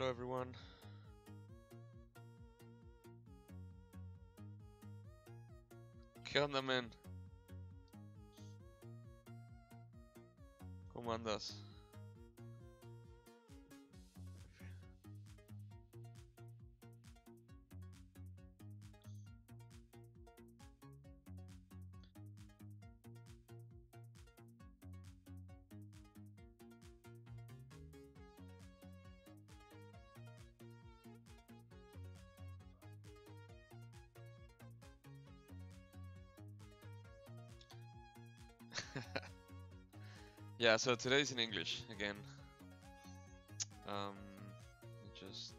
Hello everyone. ¿Qué onda, men? ¿Cómo andas? Yeah, so today's in English again. Just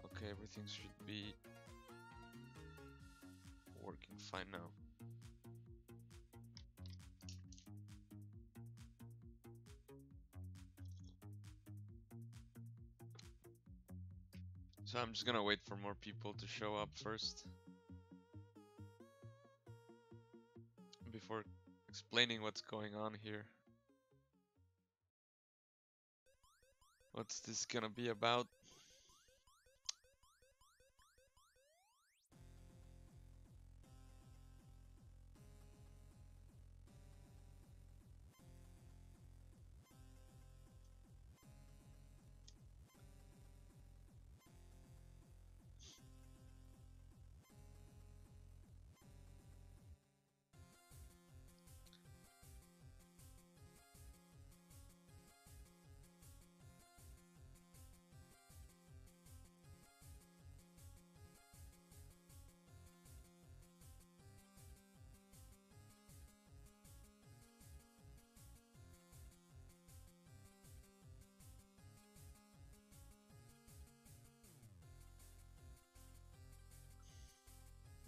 okay, everything should be working fine now. So I'm just gonna wait for more people to show up first before explaining what's going on here. What's this gonna be about?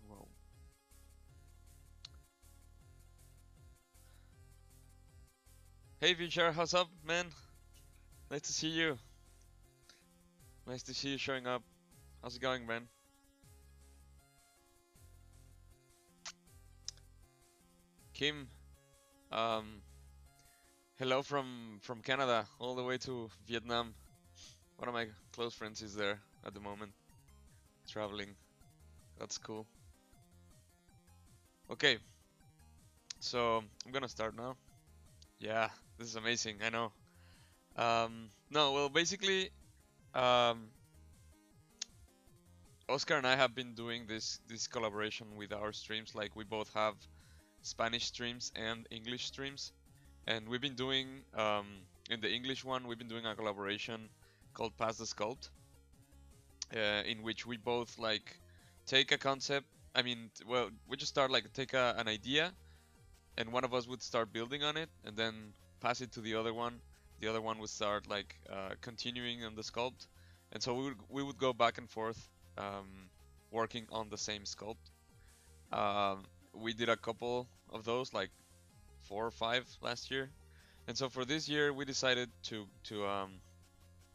Whoa. Hey Vishar, how's up, man? Nice to see you. Nice to see you showing up. How's it going, man? Kim, um, hello from Canada all the way to Vietnam. One of my close friends is there at the moment, traveling. That's cool. Okay, so I'm gonna start now. Yeah, this is amazing, I know. No, well, basically, um, Oscar and I have been doing this collaboration with our streams. Like, we both have Spanish streams and English streams, and we've been doing in the English one, we've been doing a collaboration called Pass the Sculpt, in which we both like take a concept. I mean, well, we just start like take an idea, and one of us would start building on it, and then pass it to the other one. The other one would start like continuing on the sculpt, and so we would go back and forth, working on the same sculpt. We did a couple of those, like 4 or 5 last year, and so for this year we decided to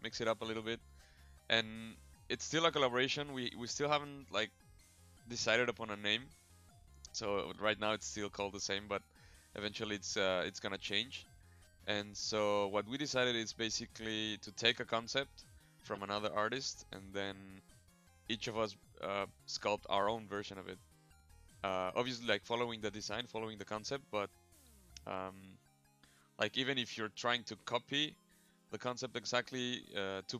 mix it up a little bit, and it's still a collaboration. We still haven't like decided upon a name, so right now it's still called the same, but eventually it's gonna change. And so what we decided is basically to take a concept from another artist, and then each of us sculpt our own version of it. Obviously, like following the design, following the concept, but um, like even if you're trying to copy the concept exactly, two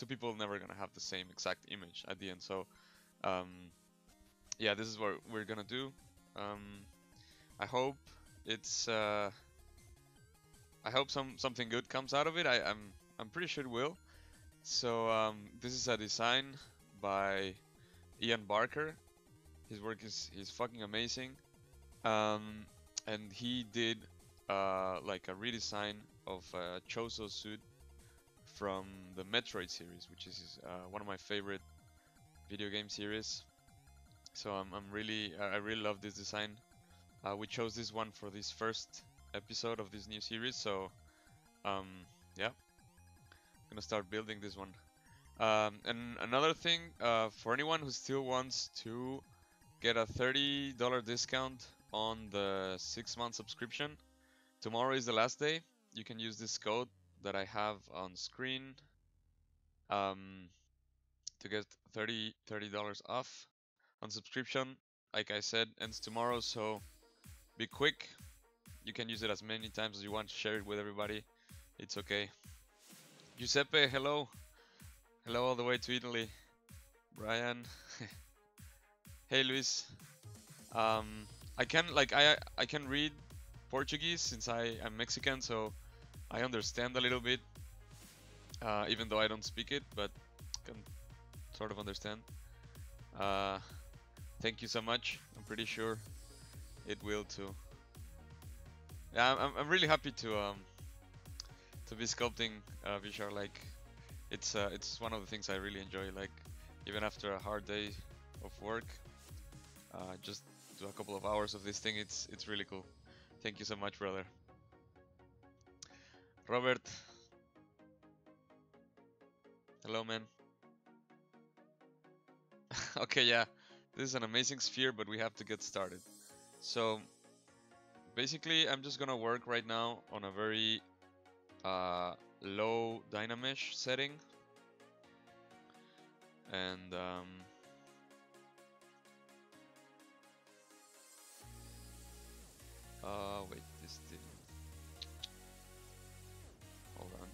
people never gonna have the same exact image at the end. So um, yeah, this is what we're gonna do. Um, I hope it's I hope something good comes out of it. I'm pretty sure it will. So this is a design by Ian Barker. His work is fucking amazing. Um, and he did like a redesign of Chozo suit from the Metroid series, which is one of my favorite video game series. So I really love this design. We chose this one for this first episode of this new series. So um, yeah, I'm gonna start building this one. And another thing, for anyone who still wants to get a $30 discount on the 6-month subscription. Tomorrow is the last day. You can use this code that I have on screen to get $30 off on subscription. Like I said, ends tomorrow, so be quick. You can use it as many times as you want to share it with everybody. It's okay. Giuseppe, hello. Hello all the way to Italy. Brian. Hey Luis. I can read Portuguese since I am Mexican, so I understand a little bit, even though I don't speak it, but can sort of understand. Thank you so much. I'm pretty sure it will too. Yeah, I'm really happy to be sculpting Vishar. Like, it's one of the things I really enjoy. Like, even after a hard day of work, just do a couple of hours of this thing. It's really cool. Thank you so much, brother. Robert, hello, man. Okay, yeah, this is an amazing sphere, but we have to get started. So basically, I'm just gonna work right now on a very low Dynamesh setting, and wait, this didn't. Hold on.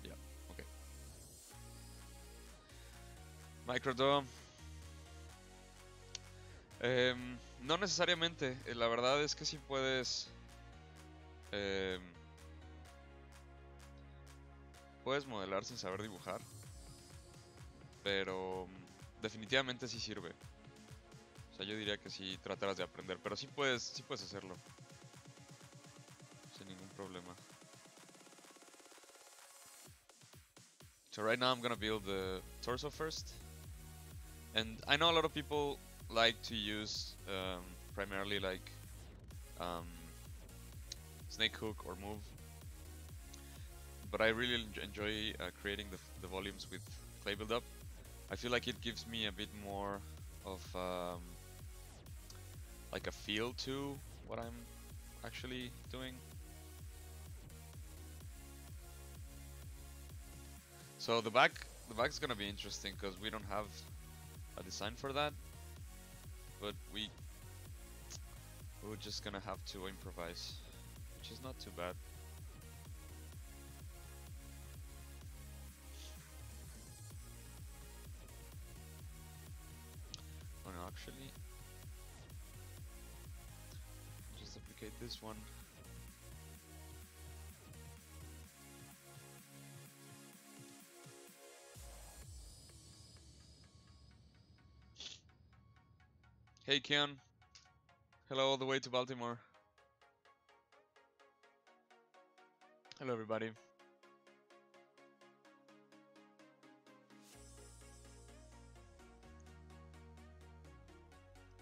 Yeah, okay. Microdome. No necesariamente. La verdad es que sí puedes. Puedes modelar sin saber dibujar. Pero definitivamente sí sirve. O sea, yo diría que sí tratarás de aprender. Pero sí puedes hacerlo. Sin ningún problema. So right now I'm gonna build the torso first. And I know a lot of people like to use primarily like snake hook or move, but I really enjoy creating the volumes with clay buildup. I feel like it gives me a bit more of like a feel to what I'm actually doing. So the back's gonna be interesting because we don't have a design for that, but we're just gonna have to improvise, which is not too bad. Oh no, actually, just duplicate this one. Hey Keon, hello all the way to Baltimore. Hello everybody.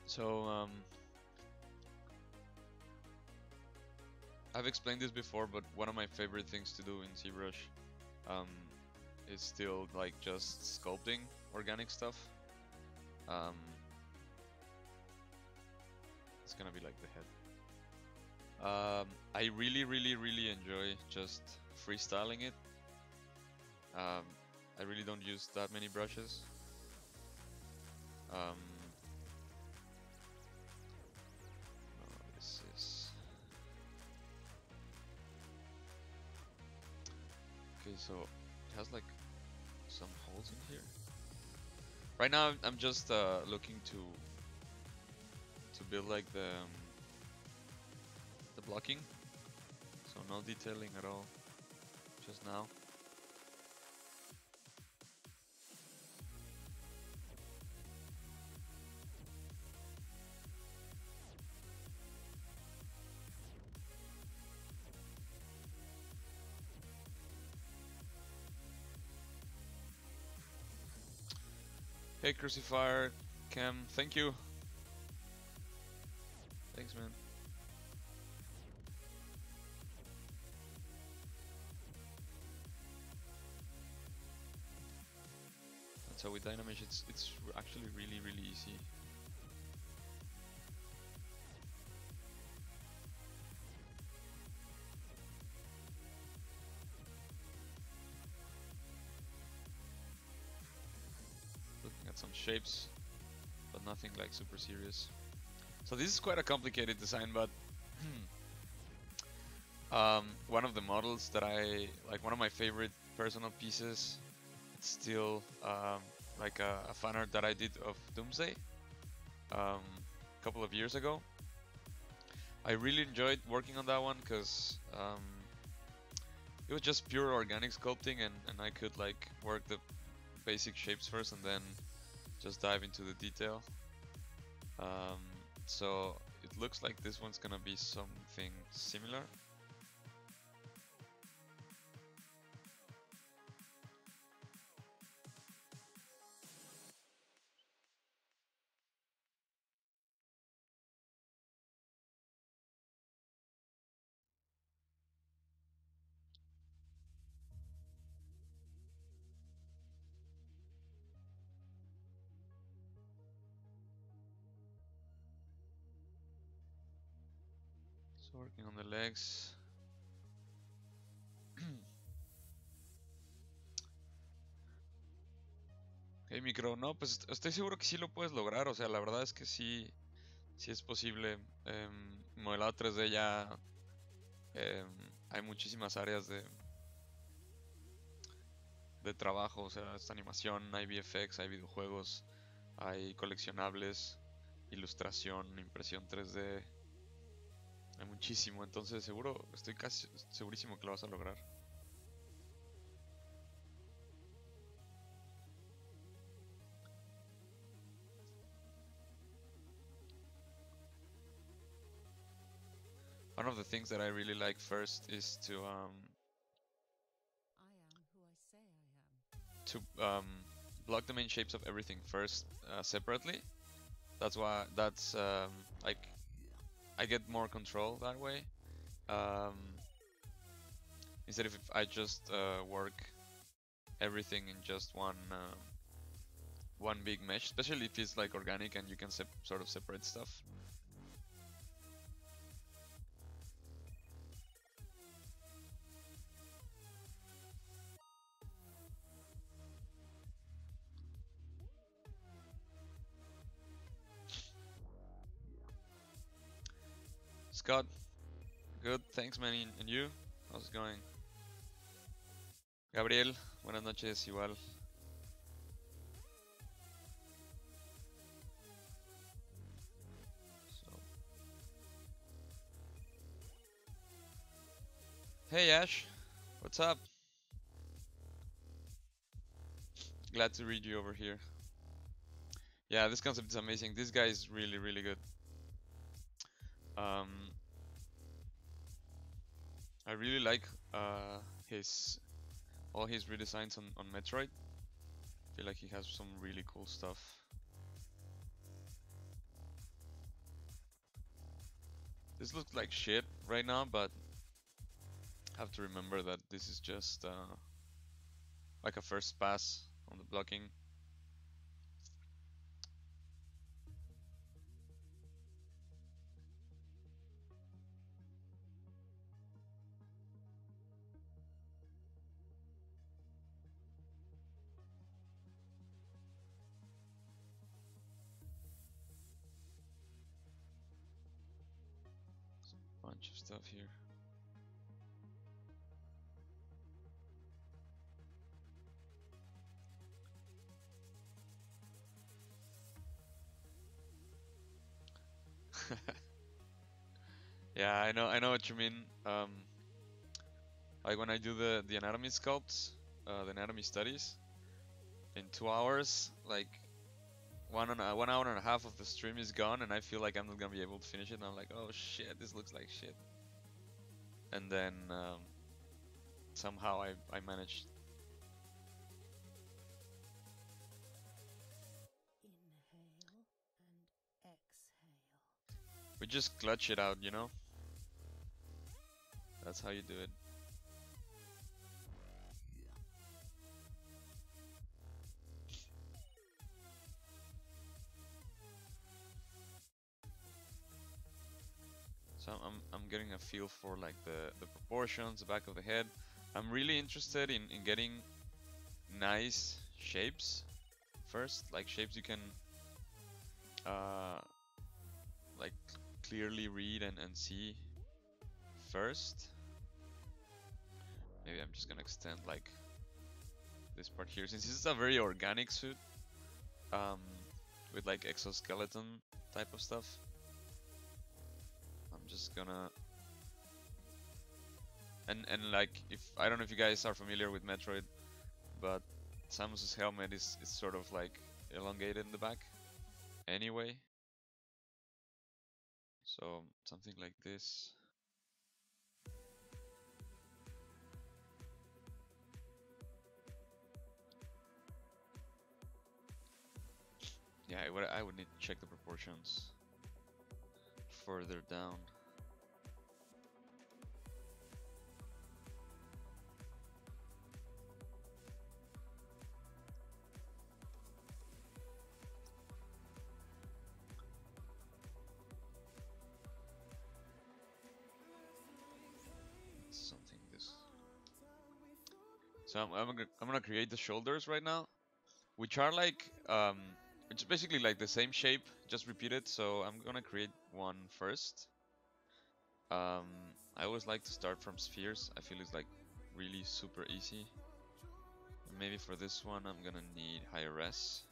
So I've explained this before, but one of my favorite things to do in ZBrush is still like just sculpting organic stuff. It's gonna be like the head. I really enjoy just freestyling it. I really don't use that many brushes. No, this is okay. So it has like some holes in here. Right now, I'm just looking to build like the blocking. So no detailing at all, just now. Hey Crucifier, Cam, thank you. Thanks, man. So with Dynamesh, it's actually really easy. Looking at some shapes, but nothing like super serious. So this is quite a complicated design, but one of the models that I like, one of my favorite personal pieces, it's still like a fan art that I did of Doomsday a couple of years ago. I really enjoyed working on that one because it was just pure organic sculpting, and I could like work the basic shapes first and then just dive into the detail. So it looks like this one's gonna be something similar. So working on the legs. Hey micro, no, pues estoy seguro que sí lo puedes lograr, o sea, la verdad es que sí, sí es posible. Modelado 3D ya hay muchísimas áreas de trabajo, o sea, esta animación, hay VFX, hay videojuegos, hay coleccionables, ilustración, impresión 3D, hay muchísimo, entonces seguro, estoy casi segurísimo que lo vas a lograr. One of the things that I really like first is to block the main shapes of everything first separately. That's why like I get more control that way. Instead of if I just work everything in just one big mesh, especially if it's like organic and you can sort of separate stuff. Scott, good, thanks man, and you? How's it going? Gabriel, buenas noches, igual. So. Hey Ash, what's up? Glad to read you over here. Yeah, this concept is amazing. This guy is really good. I really like all his redesigns on Metroid. I feel like he has some really cool stuff. This looks like shit right now, but I have to remember that this is just like a first pass on the blocking. Bunch of stuff here. Yeah, I know what you mean. Like when I do the anatomy sculpts, the anatomy studies, in 2 hours, like 1 hour and a half of the stream is gone, and I feel like I'm not gonna be able to finish it. And I'm like, oh shit, this looks like shit. And then somehow I managed. Inhale and exhale. We just clutch it out, you know? That's how you do it. So I'm getting a feel for like the proportions, the back of the head. I'm really interested in getting nice shapes first, like shapes you can like clearly read and see first. Maybe I'm just gonna extend like this part here, since this is a very organic suit with like exoskeleton type of stuff. I'm just gonna and like, if I don't know if you guys are familiar with Metroid, but Samus's helmet is sort of like elongated in the back anyway. So something like this. Yeah, I would need to check the proportions further down. Something this. So I'm gonna create the shoulders right now, which are like it's basically like the same shape, just repeated. So I'm gonna create one first. I always like to start from spheres. I feel it's like really super easy. And maybe for this one, I'm gonna need higher res.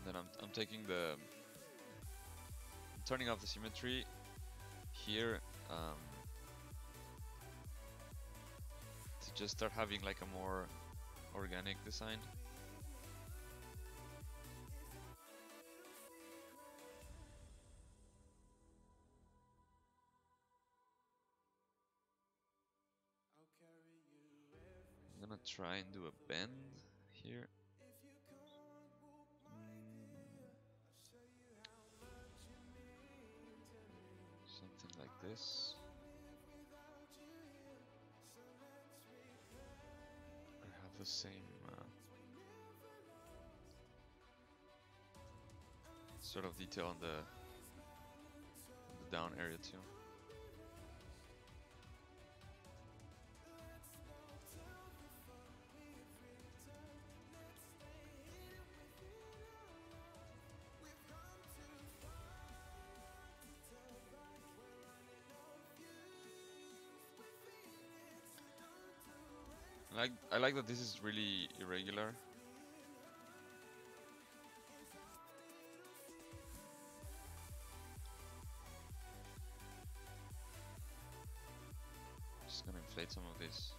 And then I'm taking I'm turning off the symmetry here to just start having like a more organic design. I'm gonna try and do a bend here. Something like this. I have the same sort of detail on the down area too. I like that this is really irregular. Just gonna inflate some of these,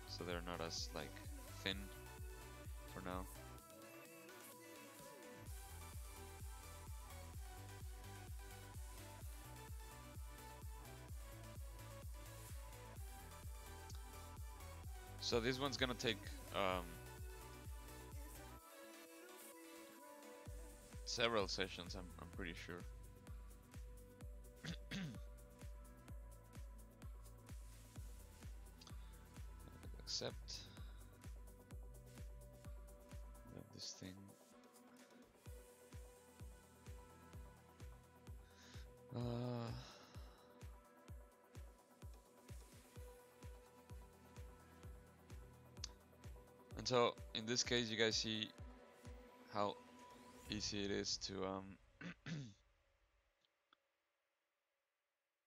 so they're not as like thin for now. So this one's gonna take several sessions, I'm pretty sure. Accept this thing. And so in this case, you guys see how easy it is to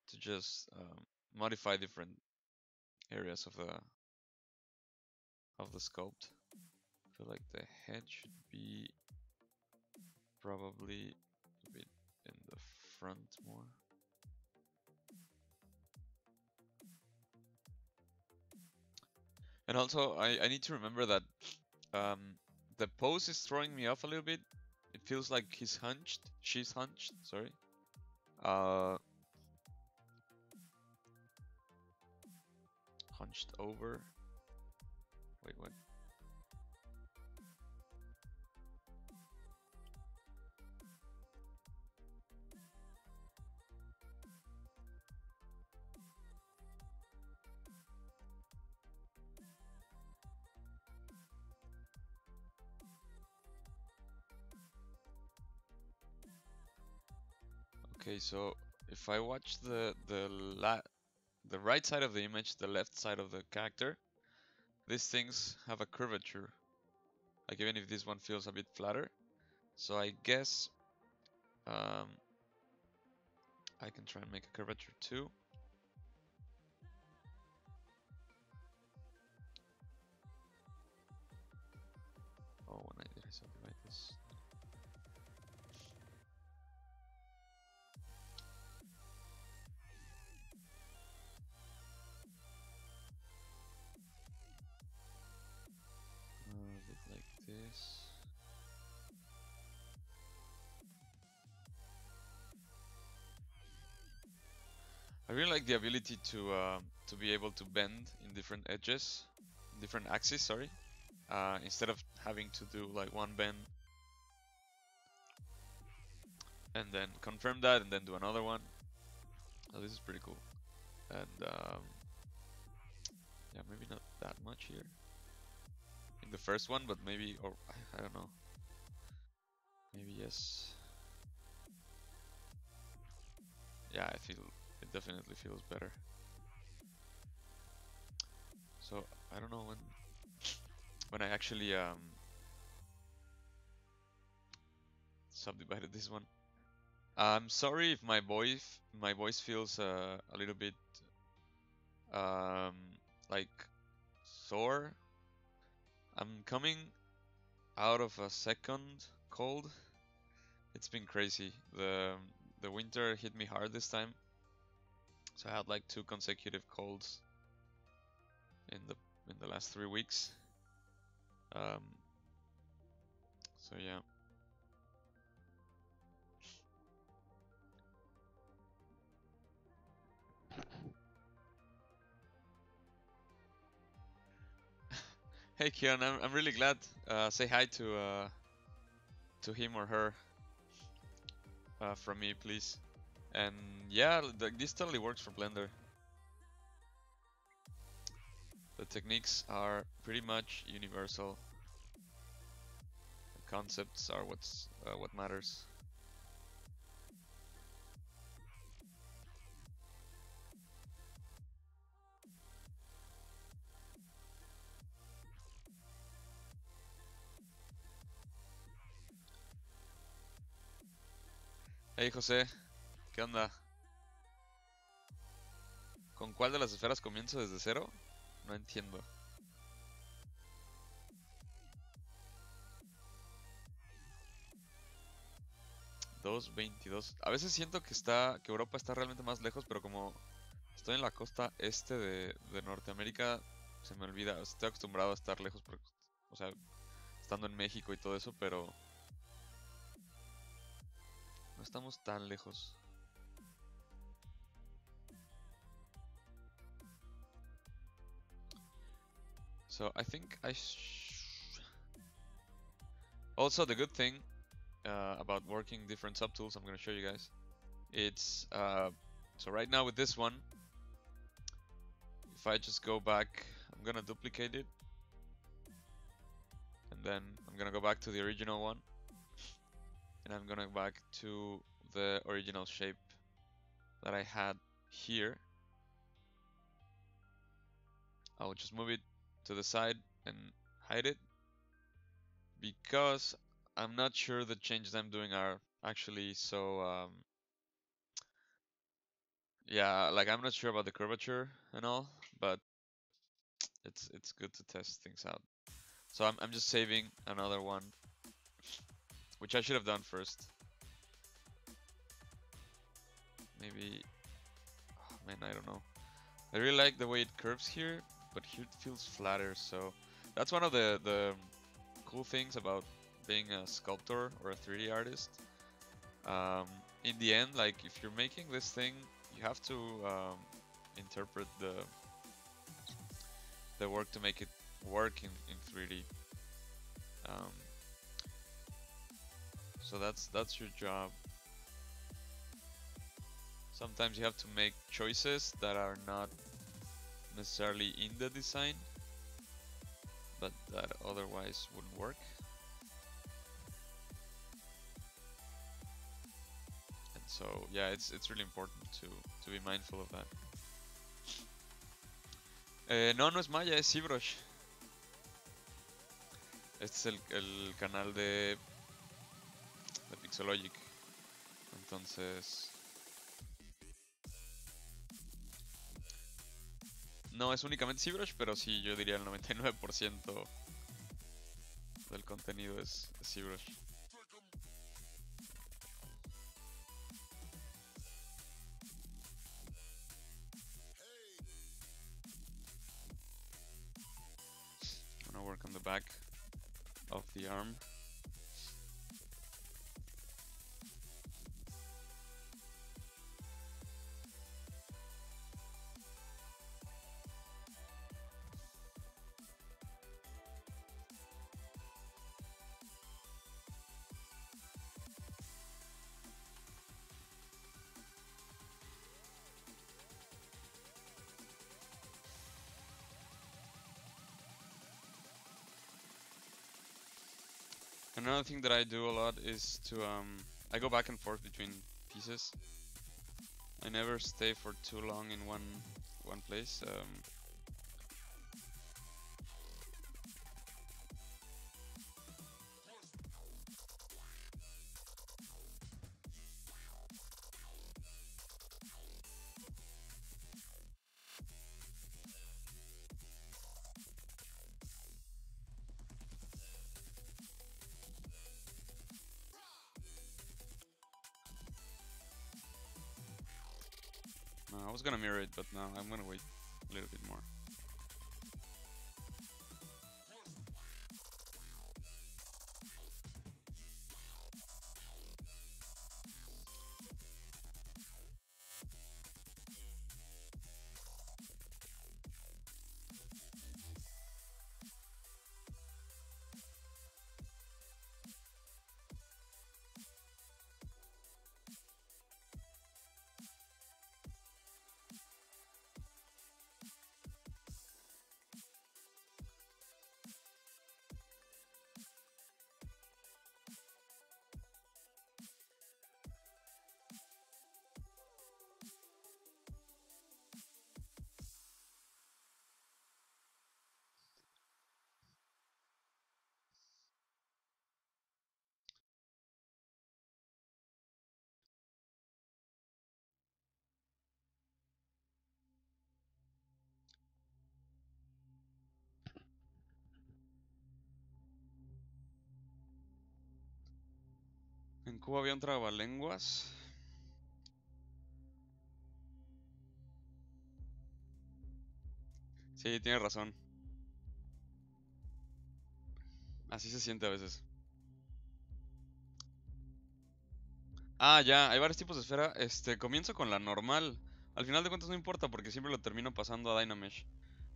to just modify different areas of the sculpt. feel like the head should be probably a bit in the front more. And also, I need to remember that the pose is throwing me off a little bit. It feels like he's hunched. She's hunched, sorry. Hunched over. Wait, what? Okay, so if I watch the right side of the image, the left side of the character, these things have a curvature. Like even if this one feels a bit flatter. So I guess I can try and make a curvature too. Oh, when did I subdivide this? A bit like this. I really like the ability to be able to bend in different edges, different axes. Sorry, instead of having to do like one bend and then confirm that and then do another one. So this is pretty cool. And yeah, maybe not that much here in the first one, but maybe, or I don't know. Maybe yes. Yeah, I feel it definitely feels better. So I don't know when I actually subdivided this one. I'm sorry if my voice feels a little bit um, like sore. I'm coming out of a second cold. It's been crazy. The winter hit me hard this time, so I had like 2 consecutive colds in the last 3 weeks. Um, so yeah. Hey Kian, I'm really glad. Say hi to him or her from me, please. And yeah, this totally works for Blender. The techniques are pretty much universal. The concepts are what matters. Hey José, ¿qué onda? ¿Con cuál de las esferas comienzo desde cero? No entiendo. 2:22. A veces siento que Europa está realmente más lejos, pero como estoy en la costa este de Norteamérica, se me olvida. Estoy acostumbrado a estar lejos, o sea, estando en México y todo eso, pero no estamos tan lejos. So I think also the good thing about working different subtools, I'm gonna show you guys. It's so right now with this one, if I just go back, I'm gonna duplicate it, and then I'm gonna go back to the original one, and I'm gonna go back to the original shape that I had here. I'll just move it to the side and hide it, because I'm not sure the changes I'm doing are actually so yeah, like I'm not sure about the curvature and all, but it's good to test things out. So I'm just saving another one, which I should have done first. Maybe, oh man, I don't know. I really like the way it curves here, but here it feels flatter. So that's one of the cool things about being a sculptor or a 3D artist. In the end, like if you're making this thing, you have to interpret the work to make it work in 3D. Um, so that's your job. Sometimes you have to make choices that are not necessarily in the design, but that otherwise wouldn't work. And so yeah, it's really important to be mindful of that. No es Maya, es ZBrush. Este es el canal de Pixelogic. Entonces, no es únicamente ZBrush, pero sí, yo diría el 99% del contenido es ZBrush. I'm gonna work on the back of the arm. Another thing that I do a lot is to I go back and forth between pieces. I never stay for too long in one place. I was gonna mirror it, but no, I'm gonna wait a little bit more. En Cuba había un trabalenguas. Sí, tienes razón. Así se siente a veces. Ah, ya, hay varios tipos de esfera. Comienzo con la normal. Al final de cuentas no importa porque siempre lo termino pasando a Dynamesh.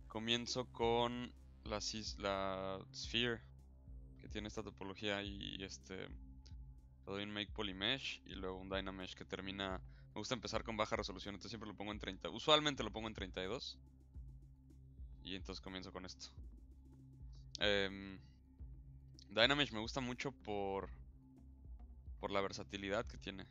Comienzo con la Sphere, que tiene esta topología, y le doy un Make Polymesh y luego un Dynamesh que termina. Me gusta empezar con baja resolución, entonces siempre lo pongo en 30. Usualmente lo pongo en 32. Y entonces comienzo con esto. Dynamesh me gusta mucho por la versatilidad que tiene.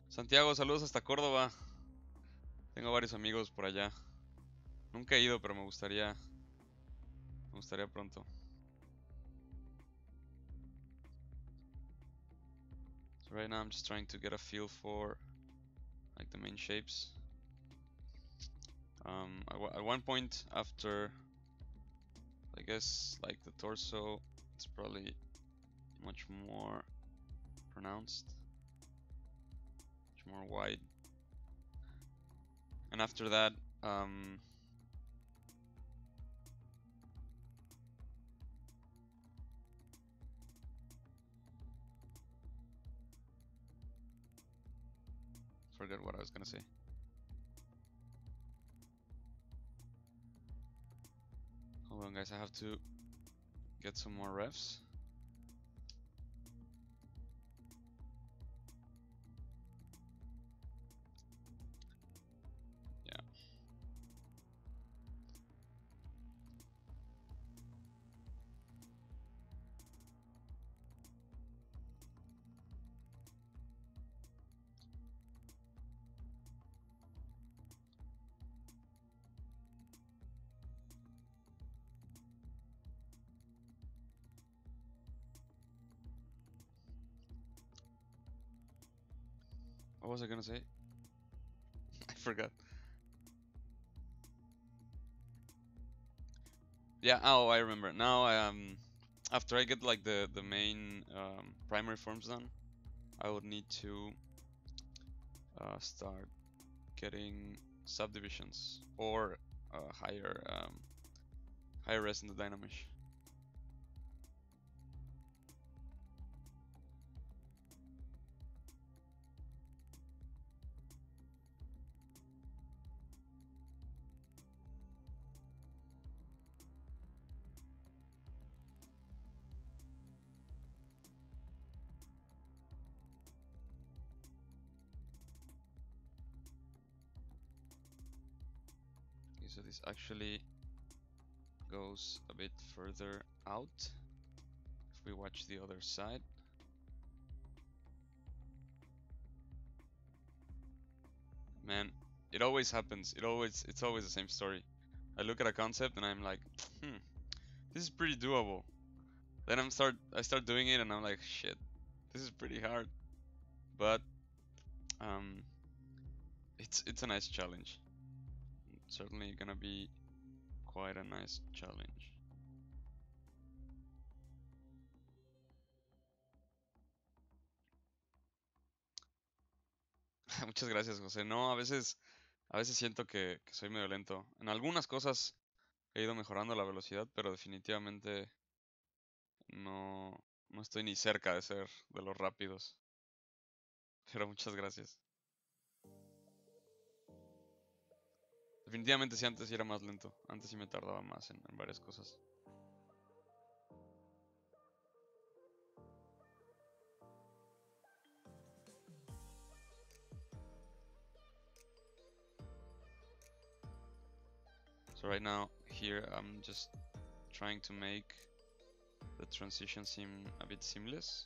Santiago, saludos hasta Córdoba. Tengo varios amigos por allá. Nunca he ido, pero me gustaría pronto. So right now I'm just trying to get a feel for like the main shapes. At one point after, I guess, like the torso, it's probably much more pronounced, much more wide. And after that, forget what I was gonna say. Hold on, guys, I have to get some more refs. Yeah. What was I gonna say? I forgot. Yeah, oh, I remember. Now after I get like the main primary forms done, I would need to start getting subdivisions or higher res in the Dynamesh. Okay, so this actually goes a bit further out if we watch the other side. Man, it always happens. It's always the same story. I look at a concept and I'm like, this is pretty doable. Then I start doing it and I'm like, shit, this is pretty hard. But it's a nice challenge. It's certainly gonna be quite a nice challenge. Muchas gracias, José. No, a veces siento que soy medio lento. En algunas cosas he ido mejorando la velocidad, pero definitivamente no estoy ni cerca de ser de los rápidos. Pero muchas gracias. Definitivamente sí, antes sí era más lento. Antes sí me tardaba más en varias cosas. So right now here I'm just trying to make the transition seem a bit seamless.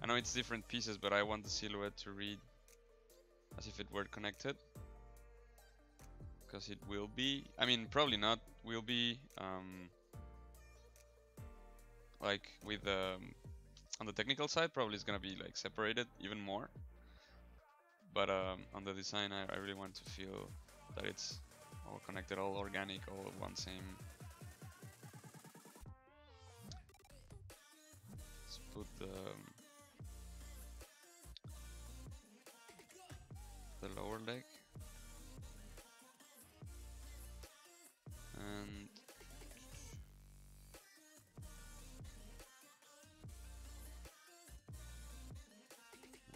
I know it's different pieces, but I want the silhouette to read as if it were connected. Because it will be, I mean, probably not, will be like with on the technical side, probably it's gonna be like separated even more. But on the design, I really want to feel that it's all connected, all organic, all one same. Let's put the lower leg. And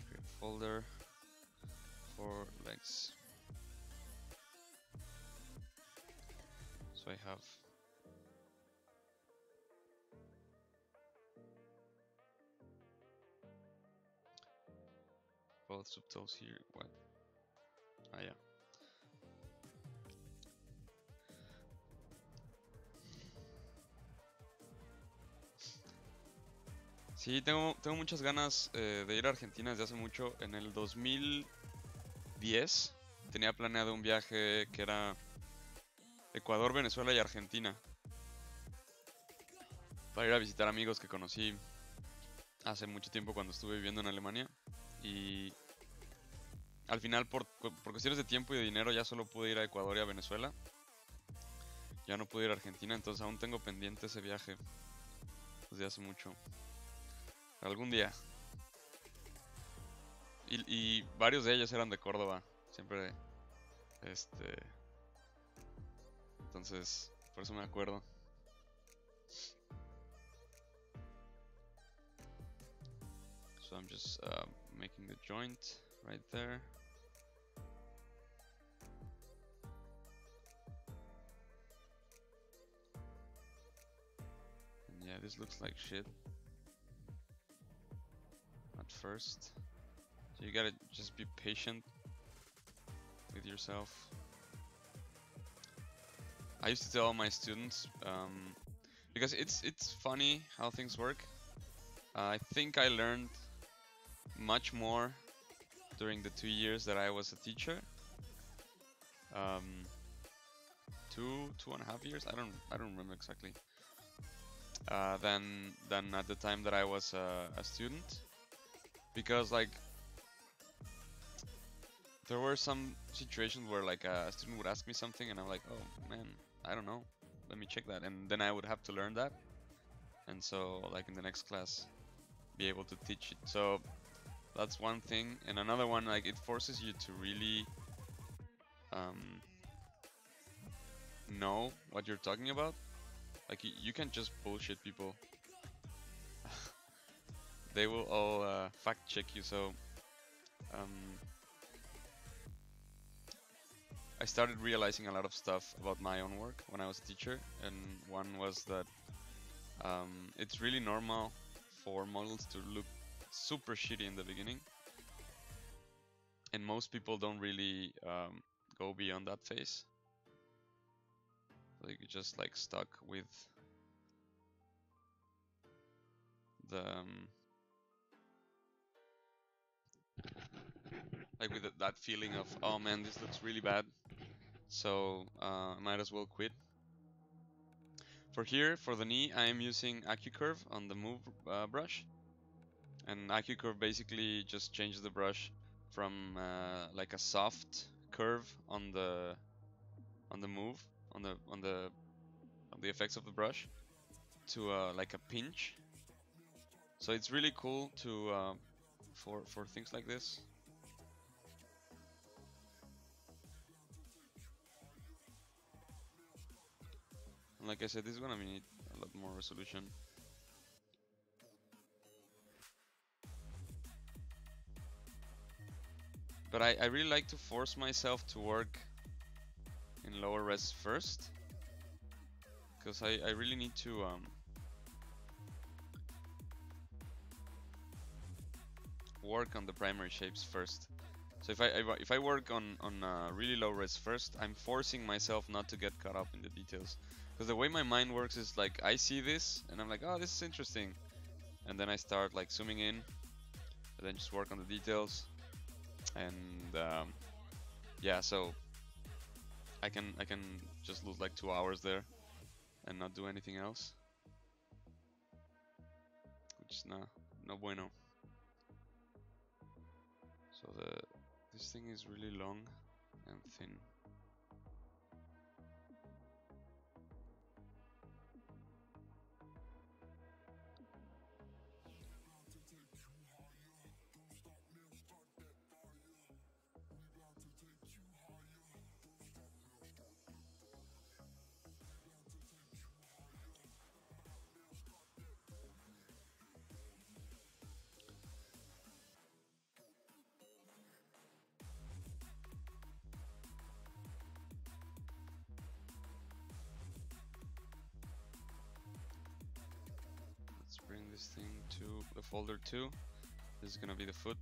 create a folder for legs. So I have both subtotals here. What? Ah, yeah. Sí, tengo muchas ganas de ir a Argentina desde hace mucho. En el 2010 tenía planeado un viaje que era Ecuador, Venezuela y Argentina para ir a visitar amigos que conocí hace mucho tiempo cuando estuve viviendo en Alemania. Y al final por cuestiones de tiempo y de dinero ya solo pude ir a Ecuador y a Venezuela. Ya no pude ir a Argentina, entonces aún tengo pendiente ese viaje desde hace mucho. Algún día. Y varios de ellos eran de Córdoba. Siempre, entonces, por eso me acuerdo. So I'm just making the joint right there. And yeah, this looks like shit at first. So you gotta just be patient with yourself. I used to tell all my students, because it's funny how things work. I think I learned much more during the 2 years that I was a teacher. 2.5 years. I don't remember exactly. Than at the time that I was a student, because like there were some situations where like a student would ask me something and I'm like, oh man, I don't know, let me check that, and then I would have to learn that, and so like in the next class be able to teach it. So that's one thing, and another one, like it forces you to really know what you're talking about. Like you can't just bullshit people. They will all fact check you. So I started realizing a lot of stuff about my own work when I was a teacher, and one was that it's really normal for models to look super shitty in the beginning, and most people don't really go beyond that phase. Like you just like stuck with the like with that feeling of, oh man, this looks really bad, so might as well quit. For here, for the knee, I am using AccuCurve on the move brush, and AccuCurve basically just changes the brush from like a soft curve on the move, on the effects of the brush, to like a pinch. So it's really cool to for things like this. And like I said, this is gonna need a lot more resolution. But I really like to force myself to work in lower res first, because I really need to work on the primary shapes first. So if I work on really low res first, I'm forcing myself not to get caught up in the details. Because the way my mind works is like I see this and I'm like, oh, this is interesting, and then I start like zooming in, and then just work on the details, and yeah, so I can just lose like 2 hours there and not do anything else, which is no bueno. So this thing is really long and thin. Let's bring this thing to the folder 2. This is gonna be the foot.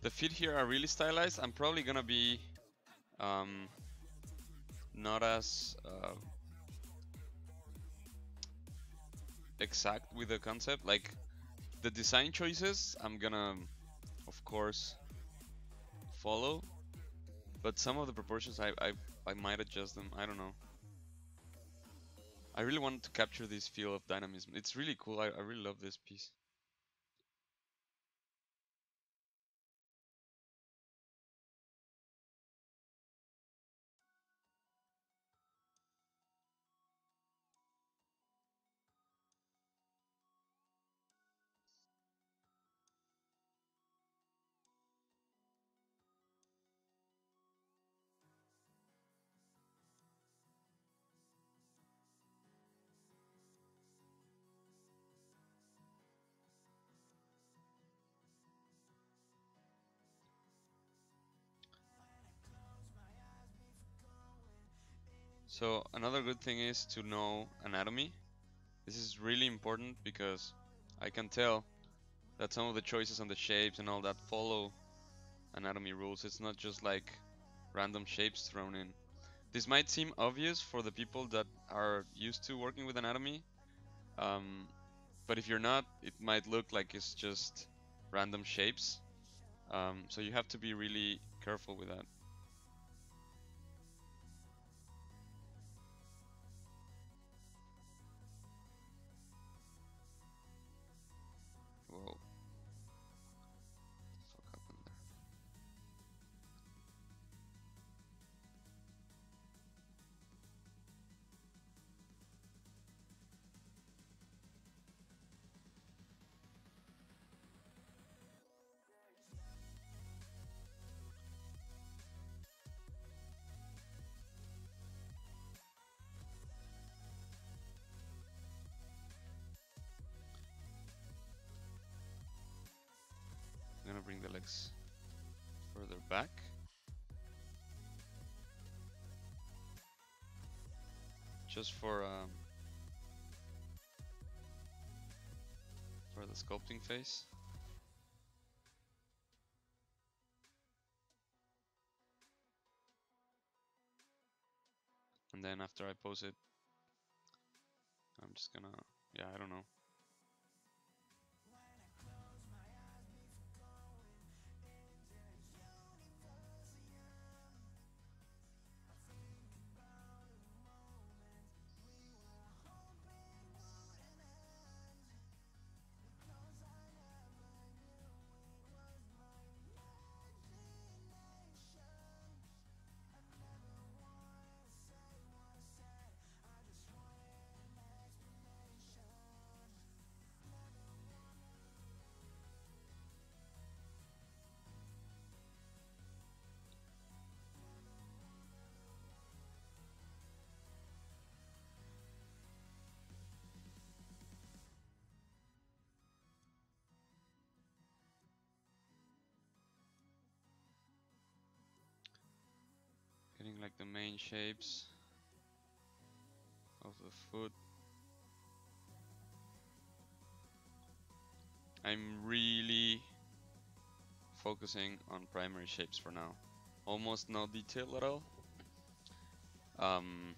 The feet here are really stylized. I'm probably gonna be not as exact with the concept. Like the design choices, I'm gonna, of course, follow, but some of the proportions I might adjust them. I don't know. I really wanted to capture this feel of dynamism. It's really cool. I really love this piece. So another good thing is to know anatomy. This is really important because I can tell that some of the choices on the shapes and all that follow anatomy rules. It's not just like random shapes thrown in. This might seem obvious for the people that are used to working with anatomy, um, but if you're not, it might look like it's just random shapes. So you have to be really careful with that. Whoa, what the fuck happened there? I'm gonna bring the legs further back. Just for the sculpting phase. And then after I pose it, I'm just gonna, yeah, I don't know. Getting like the main shapes of the foot. I'm really focusing on primary shapes for now. Almost no detail at all. Um,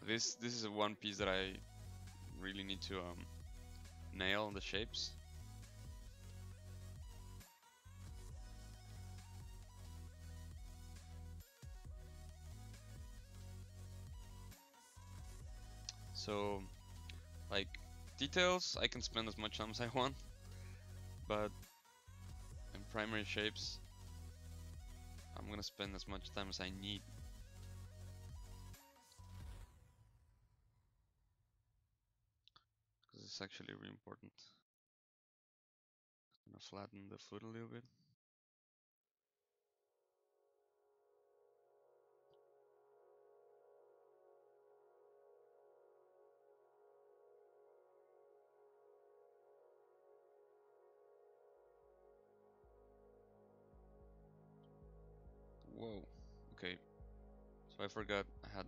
this is a one piece that I really need to nail the shapes. So, like details, I can spend as much time as I want, but in primary shapes, I'm gonna spend as much time as I need. Because it's actually really important. I'm gonna flatten the foot a little bit. Whoa, okay. So I forgot I had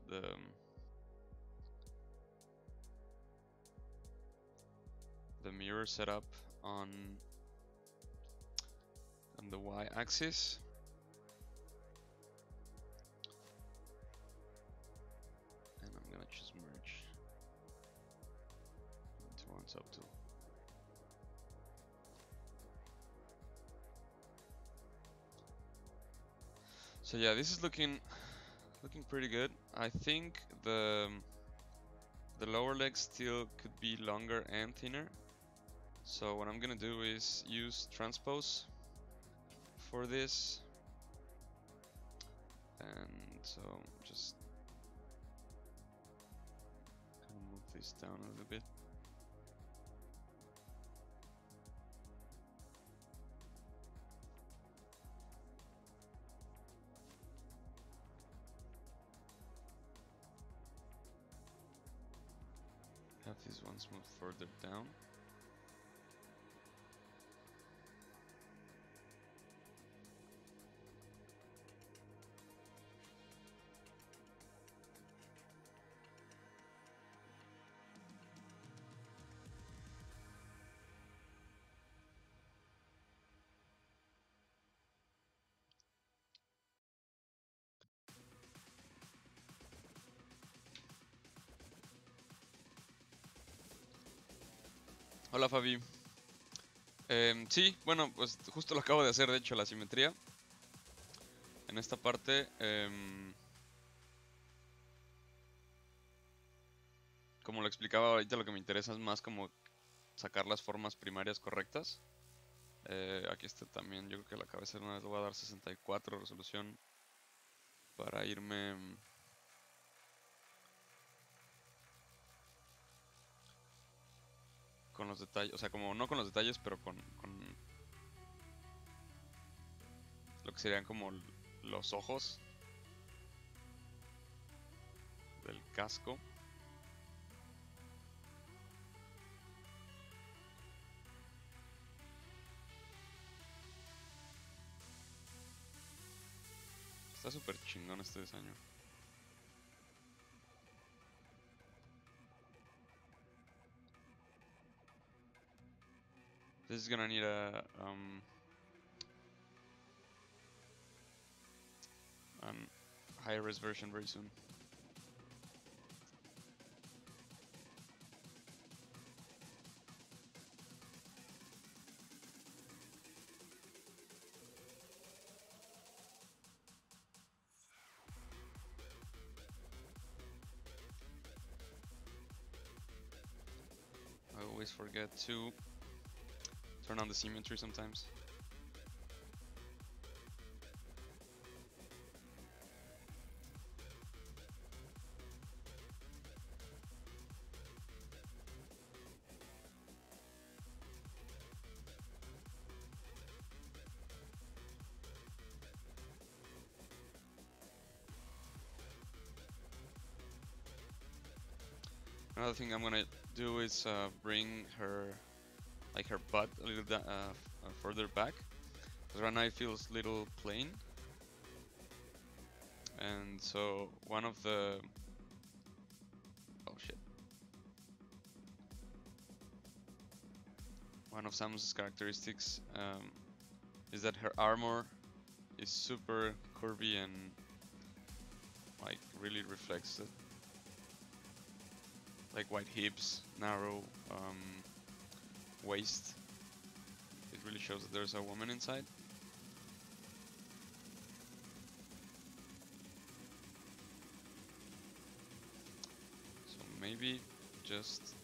the mirror set up on the y-axis. And I'm gonna choose merge. subtool. So yeah, this is looking pretty good. I think the lower leg still could be longer and thinner. So what I'm gonna do is use transpose for this, and so just kind of move this down a little bit. Have these ones move further down. Hola Fabi. Sí, bueno, pues justo lo acabo de hacer, de hecho, la simetría. En esta parte, como lo explicaba ahorita, lo que me interesa es más como sacar las formas primarias correctas. Aquí está también, yo creo que la cabeza de una vez le voy a dar 64 resolución para irme con los detalles, o sea, como no con los detalles, pero con lo que serían como los ojos del casco. Está súper chingón este diseño. This is gonna need a high-res version very soon. I always forget to turn on the symmetry sometimes. Another thing I'm gonna do is bring her, like her butt a little further back, because right now it feels a little plain. And so one of the, oh shit, one of Sam's characteristics is that her armor is super curvy and like really reflects it. Like wide hips, narrow waist. It really shows that there's a woman inside. So maybe just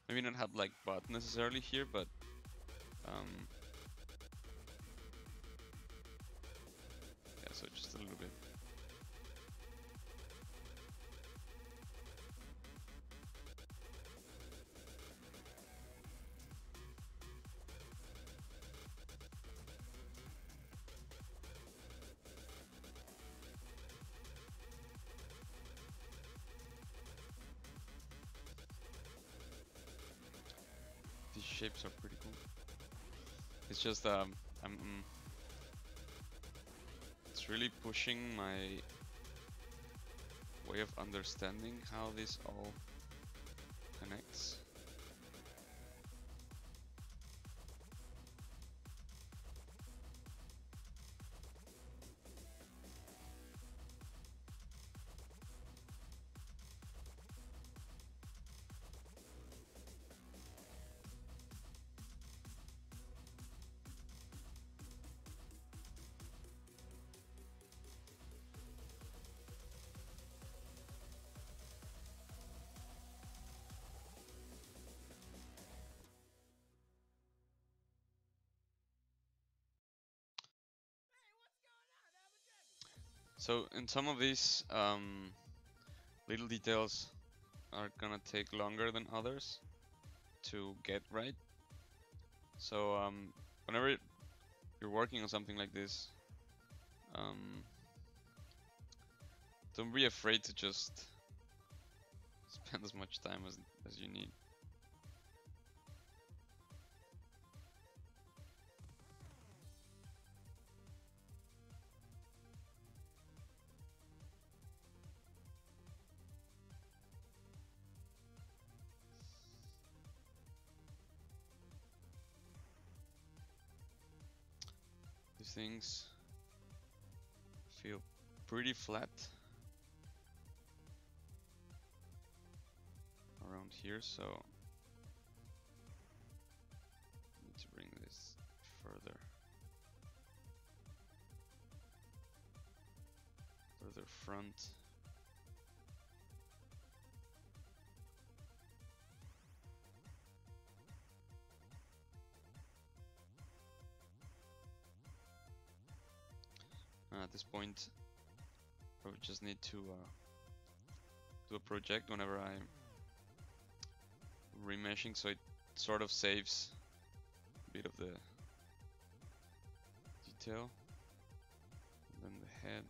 maybe not have like butt necessarily here, but yeah, so just a little bit. These shapes are pretty cool. It's just it's really pushing my way of understanding how this all connects. So in some of these little details are gonna take longer than others to get right. So whenever you're working on something like this, don't be afraid to just spend as much time as you need. These things feel pretty flat around here, so I need to bring this further front. At this point, I would just need to do a project whenever I'm remeshing, so it sort of saves a bit of the detail. And then the head.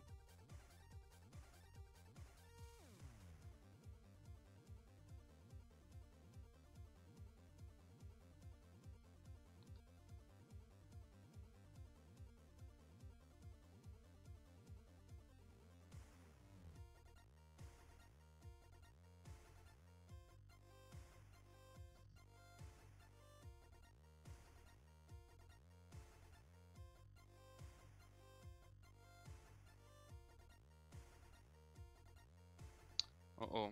Uh-oh.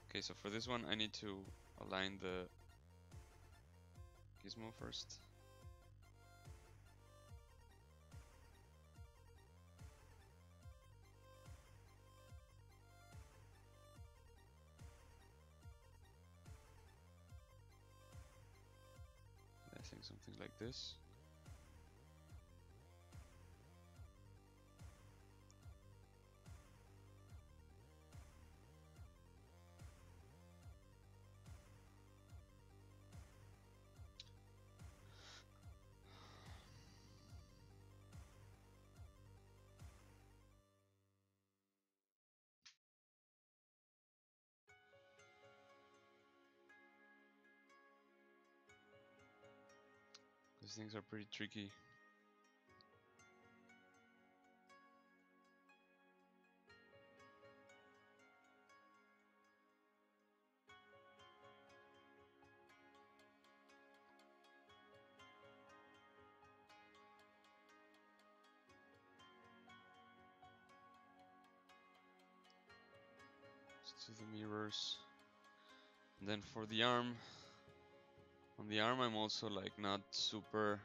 Okay, so for this one I need to align the gizmo first. I think something like this. These things are pretty tricky. Let's do the mirrors. And then for the arm, on the arm I'm also like not super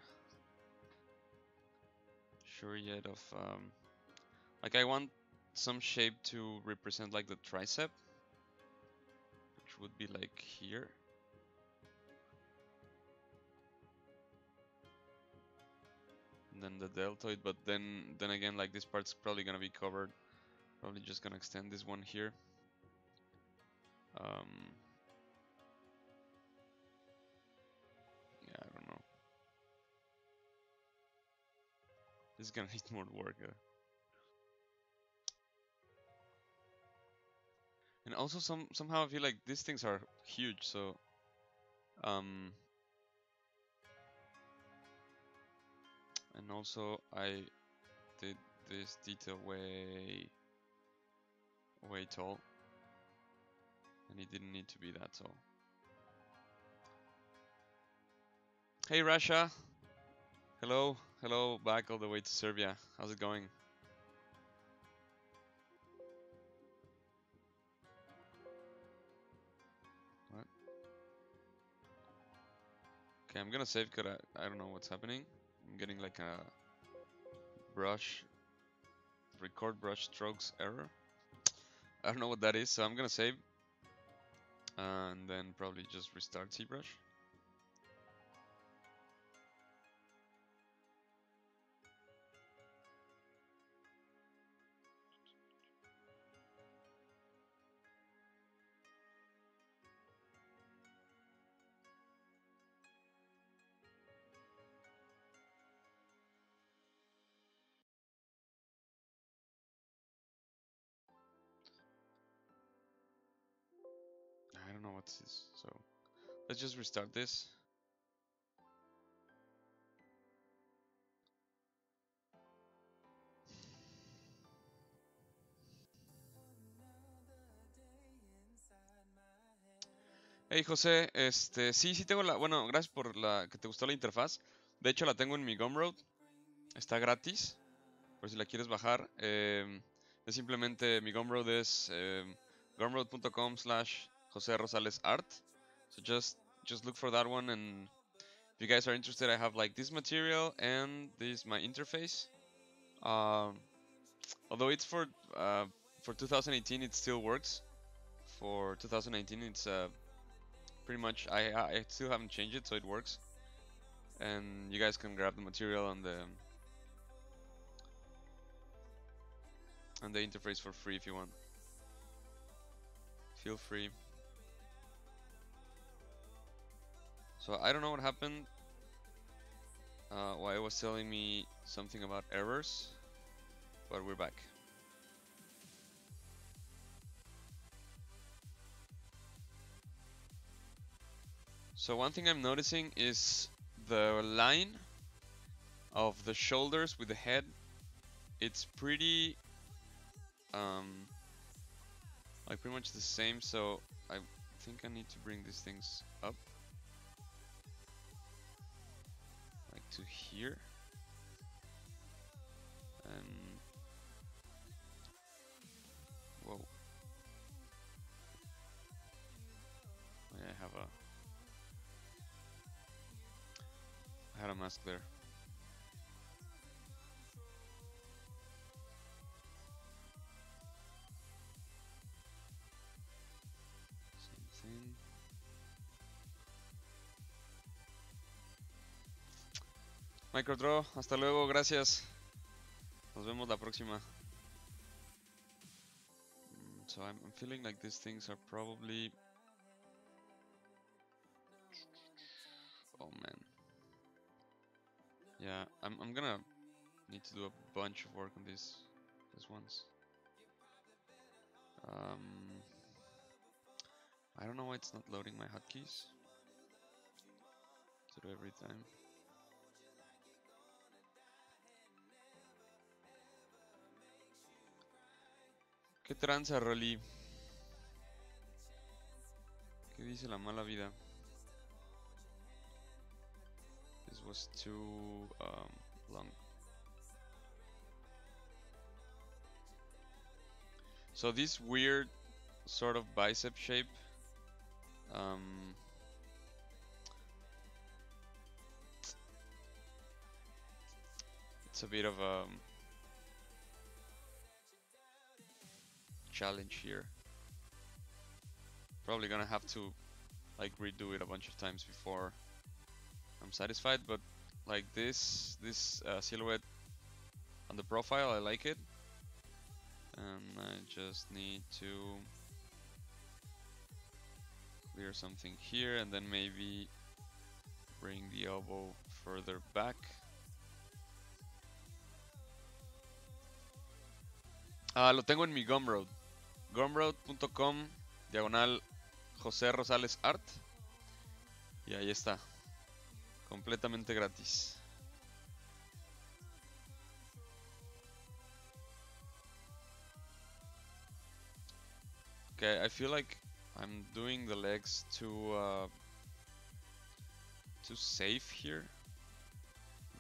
sure yet of like I want some shape to represent like the tricep, which would be like here. And then the deltoid, but then again, like this part's probably gonna be covered. Probably just gonna extend this one here. Yeah, I don't know. This is gonna need more work. And also somehow I feel like these things are huge, so and also I did this detail way tall, and it didn't need to be that tall. Hey Russia, hello back all the way to Serbia. How's it going? What? Okay, I'm gonna save because I don't know what's happening. I'm getting like a record brush strokes error. I don't know what that is, so I'm gonna save and then probably just restart ZBrush. what's this? So let's just restart this. Hey José, sí tengo bueno, gracias por que te gustó la interfaz. De hecho la tengo en mi Gumroad, está gratis, por si la quieres bajar. Es simplemente, mi Gumroad es gumroad.com/José Rosales Art. So just look for that one, and if you guys are interested, I have like this material and this my interface. Although it's for 2018, it still works. For 2019, it's pretty much I still haven't changed it, so it works. And you guys can grab the material on the interface for free if you want. Feel free. So I don't know what happened. Why it was telling me something about errors, but we're back. So one thing I'm noticing is the line of the shoulders with the head. It's pretty like pretty much the same, so I think I need to bring these things up like to here, and whoa, I had a mask there. Same thing. Microdraw, hasta luego, gracias. Nos vemos la próxima. So I'm feeling like these things are probably... Oh man. Yeah, I'm gonna need to do a bunch of work on these ones. I don't know why it's not loading my hotkeys. To do every time. ¿Qué tranza, Rolly? ¿Qué dice la mala vida? This was too long. So this weird sort of bicep shape, it's a bit of a challenge here. Probably gonna have to like redo it a bunch of times before I'm satisfied, but like this silhouette on the profile, I like it, and I just need to clear something here and then maybe bring the elbow further back. Lo tengo en mi Gumroad, gumroad.com/José Rosales Art, y ahí está, completamente gratis. Okay, I feel like I'm doing the legs too safe here.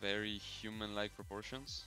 Very human-like proportions.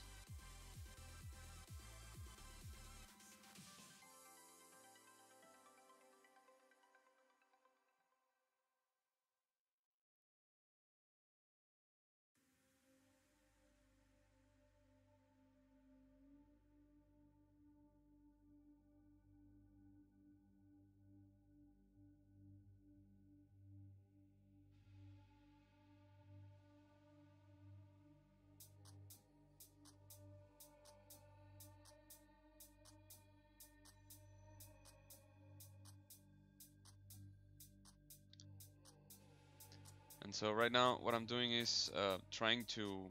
And so right now what I'm doing is trying to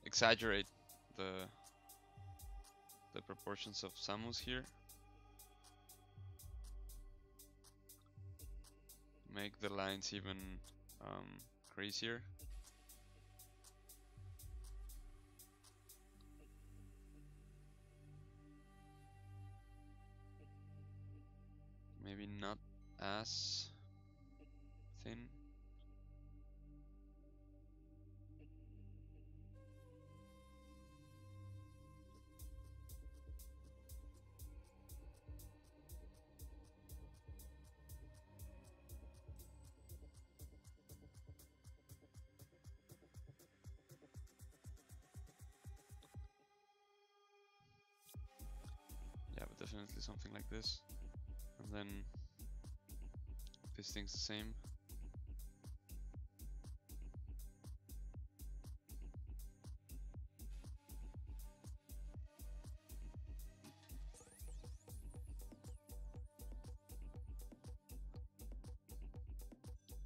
exaggerate the proportions of Samus here. make the lines even crazier. Maybe not as thin. Yeah, but definitely something like this. And then this thing's the same.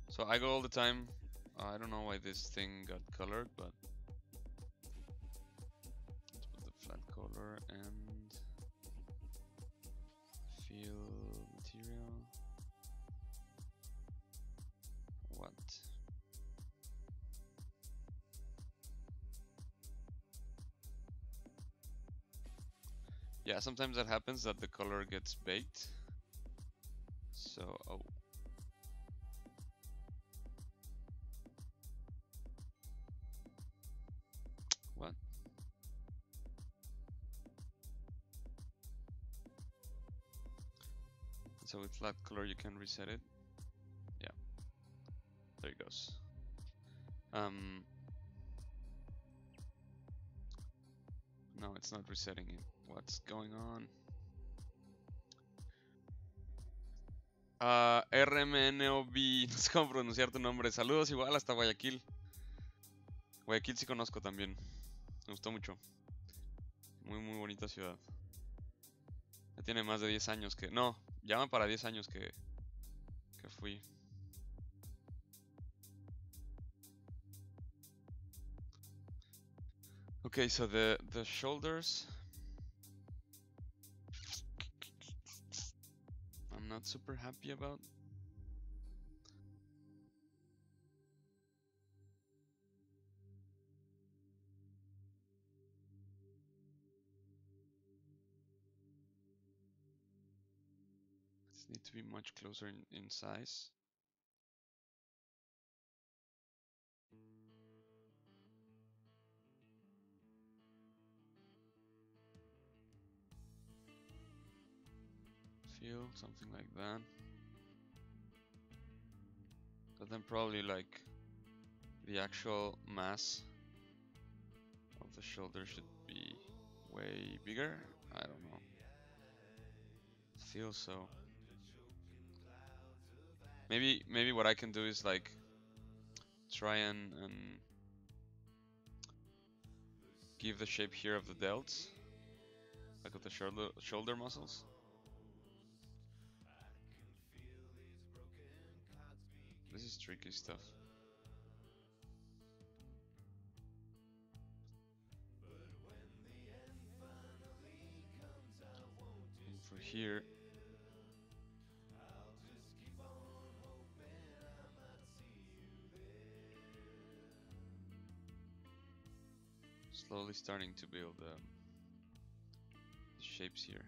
So I go all the time. I don't know why this thing got colored, but let's put the flat color and fill material. What? Yeah, sometimes that happens that the color gets baked. So, oh. What? So with flat color you can reset it. Yeah, there it goes. No, it's not resetting it. What's going on? RMNOB, no sé cómo pronunciar tu nombre. Saludos igual hasta Guayaquil. Guayaquil sí conozco también. Me gustó mucho. Muy bonita ciudad. Ya tiene más de 10 años que... No, ya van para 10 años que fui. Okay, so the shoulders, I'm not super happy about. These need to be much closer in size. Feel something like that. But then probably like the actual mass of the shoulder should be way bigger. I don't know. Feels so. Maybe what I can do is like try and give the shape here of the delts, like of the shoulder muscles. This is tricky stuff. And for here, slowly starting to build the shapes here.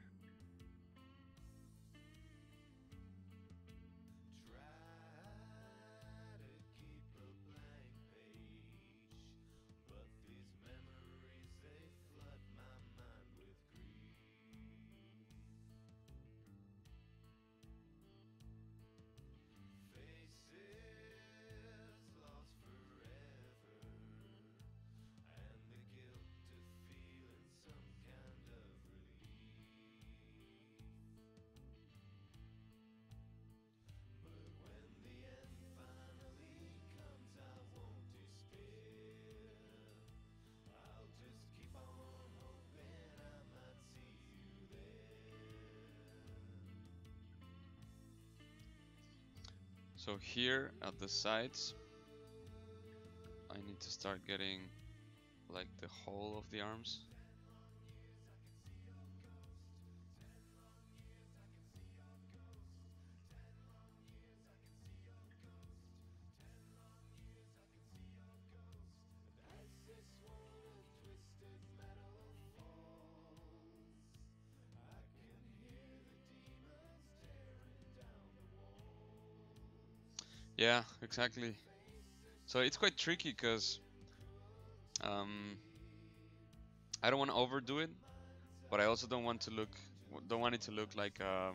So here at the sides, I need to start getting like the whole of the arms. Yeah, exactly. So it's quite tricky because um, I don't want to overdo it, but I also don't want it to look like a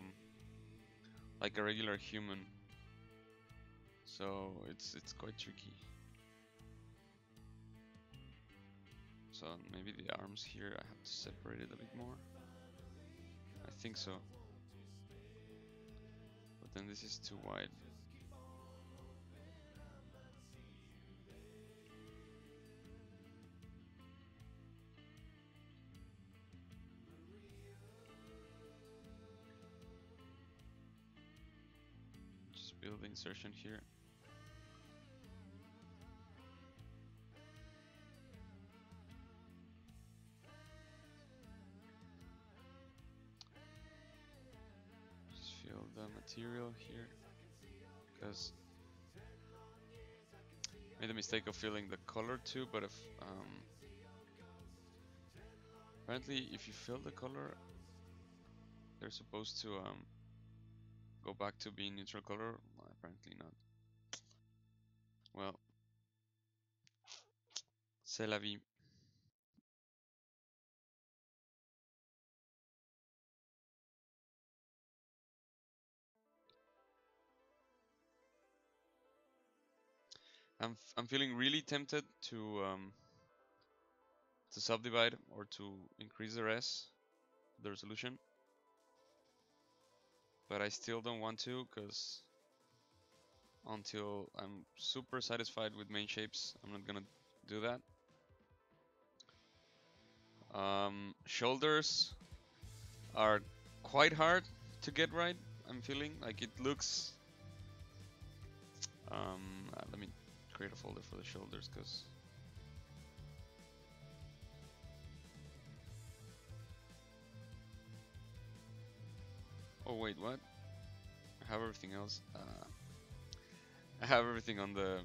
regular human. So it's quite tricky. So maybe the arms here I have to separate it a bit more. I think so. But then this is too wide. Just build the insertion here. Just fill the material here, because I made the mistake of filling the color too, but if apparently if you fill the color, they're supposed to go back to being neutral color. Well, apparently not. Well, c'est la vie. I'm feeling really tempted to subdivide or to increase the res, the resolution, but I still don't want to, because until I'm super satisfied with main shapes, I'm not gonna do that. Shoulders are quite hard to get right. I'm feeling like it looks. Let me create a folder for the shoulders, because oh wait, what? I have everything else. I have everything on the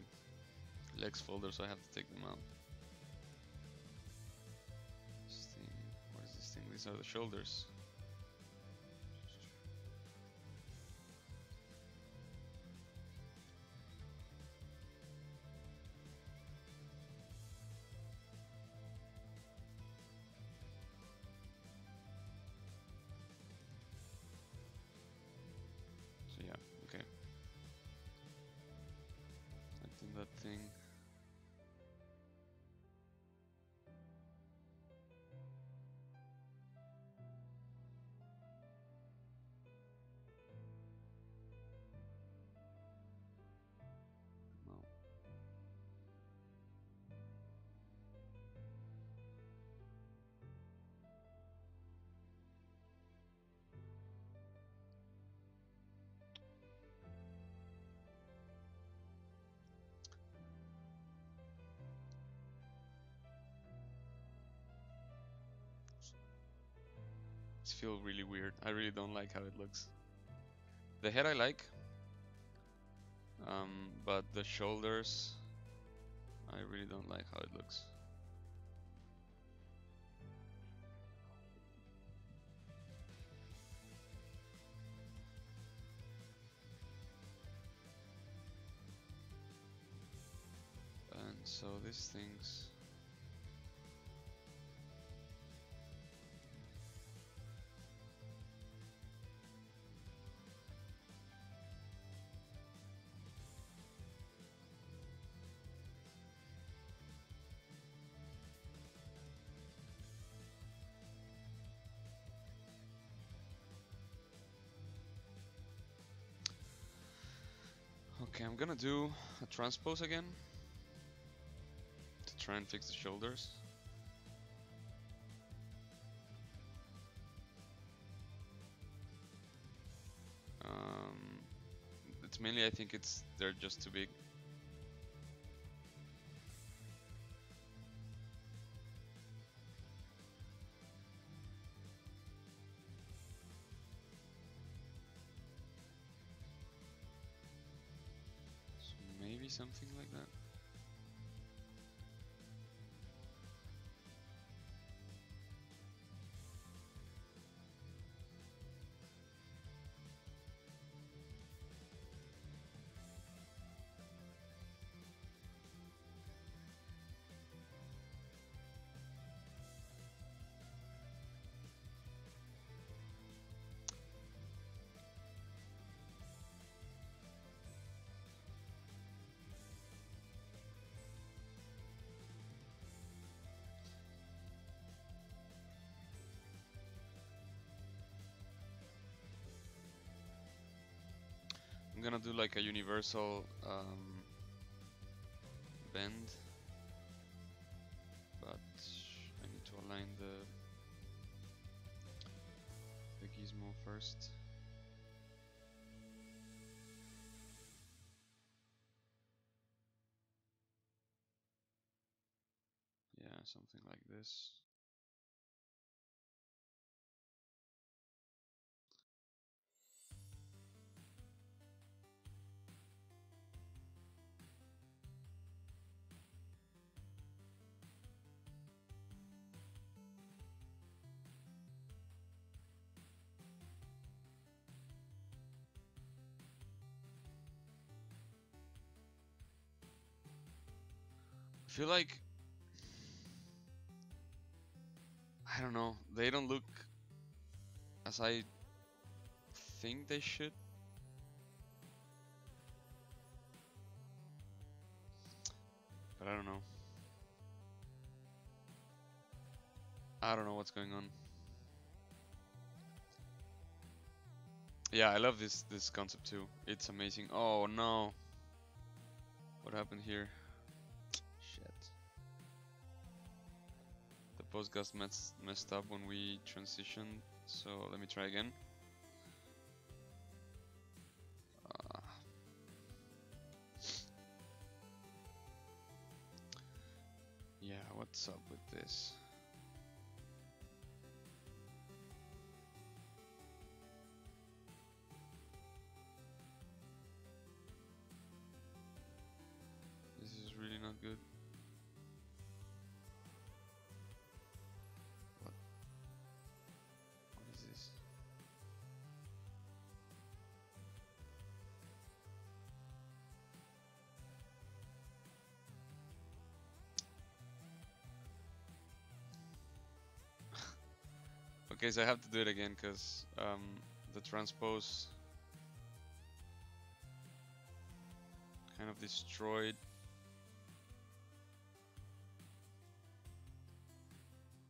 legs folder, so I have to take them out. This thing, what is this thing? These are the shoulders. So yeah, okay. I think that thing. No. This feels really weird. I really don't like how it looks. The head I like, but the shoulders, I really don't like how it looks. And so these things. Okay, I'm gonna do a transpose again to try and fix the shoulders. It's mainly, I think they're just too big. So maybe something like that. I'm gonna do like a universal bend, but I need to align the gizmo first. Yeah, something like this. I feel like, I don't know, they don't look as I think they should. But I don't know. I don't know what's going on. Yeah, I love this concept too. It's amazing. Oh no. What happened here? Shit. The post got messed up when we transitioned. So let me try again. Yeah, what's up with this? This is really not good. What is this? Okay, so I have to do it again because the transpose kind of destroyed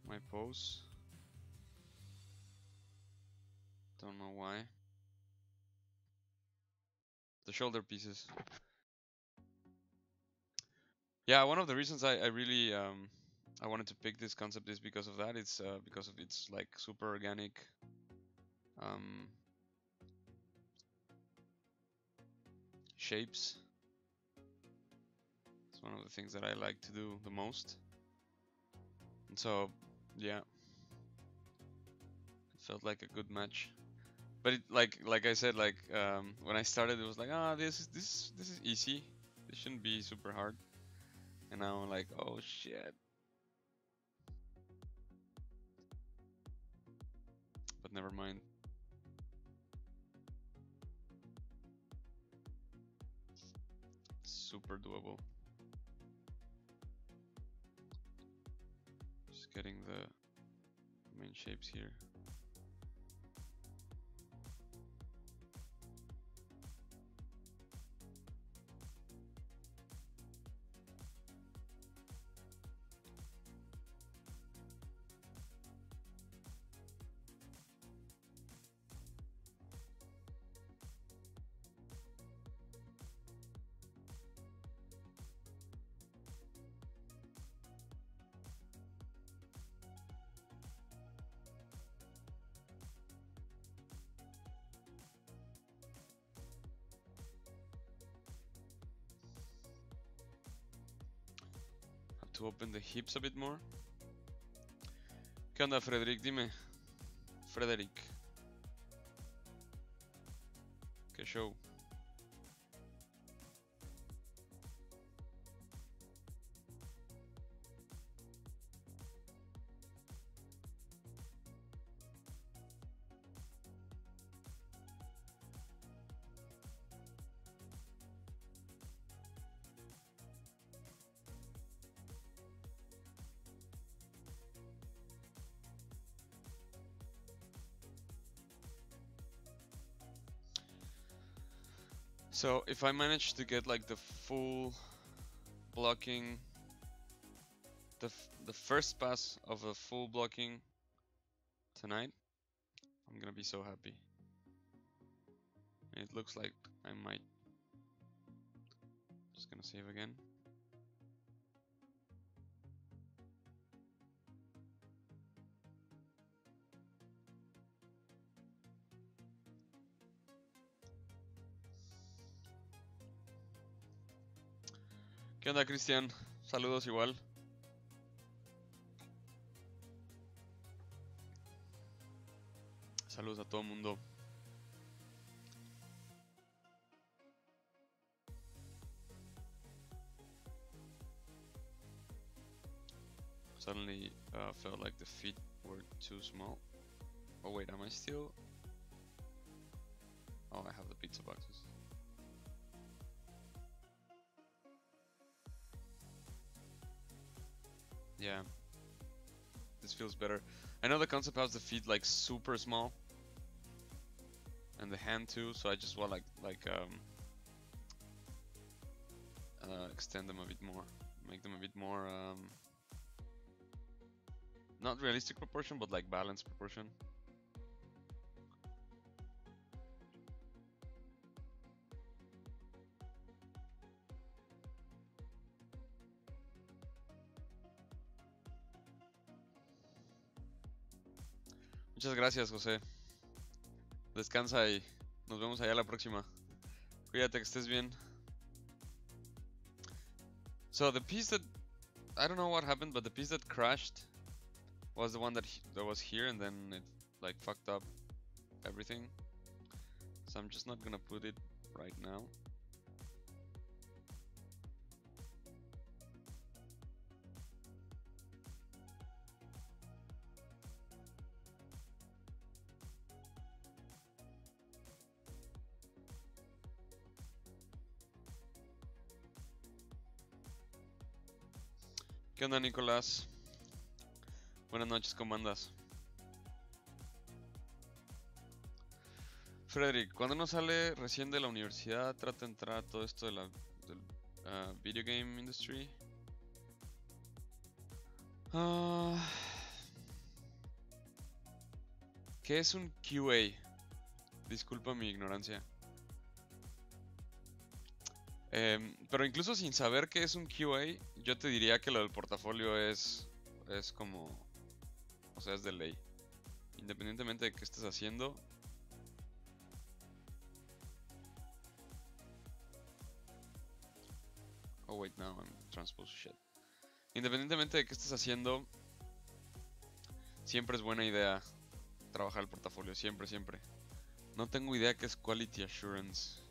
my pose. Don't know why. The shoulder pieces. Yeah, one of the reasons I really I wanted to pick this concept is because of that. It's because of its like super organic um, shapes. It's one of the things that I like to do the most. And so, yeah, it felt like a good match. But it, like I said, like when I started, it was like, ah, this is easy. This shouldn't be super hard. And now I'm like, oh shit. But never mind. Super doable. Just getting the main shapes here. To open the hips a bit more. ¿Qué onda, Frederick? Dime. Frederick. ¿Qué show? So if I manage to get like the full blocking, the first pass of a full blocking tonight, I'm gonna be so happy. It looks like I might. Just gonna save again. ¿Qué onda, Cristian? Saludos igual. Saludos a todo el mundo. Suddenly felt like the feet were too small. Oh wait, am I still? Oh, I have the pizza boxes. Yeah, this feels better. I know the concept has the feet like super small, and the hand too. So I just want extend them a bit more, make them a bit more not realistic proportion, but like balanced proportion. Muchas gracias, José. Descansa y nos vemos allá la próxima. Cuídate, que estés bien. So the piece that I don't know what happened, but the piece that crashed was the one that was here, and then it like fucked up everything. So I'm just not gonna put it right now. ¿Qué onda, Nicolás? Buenas noches, ¿cómo andas? Frederick, cuando uno sale recién de la universidad, trata de entrar a todo esto de del video game industry. ¿Qué es un QA? Disculpa mi ignorancia. Pero incluso sin saber qué es un QA, yo te diría que lo del portafolio es como, o sea, es de ley. Independientemente de qué estés haciendo. Oh wait, now I'm transposed shit. Independientemente de qué estés haciendo, siempre es buena idea trabajar el portafolio, siempre, siempre. No tengo idea qué es Quality Assurance.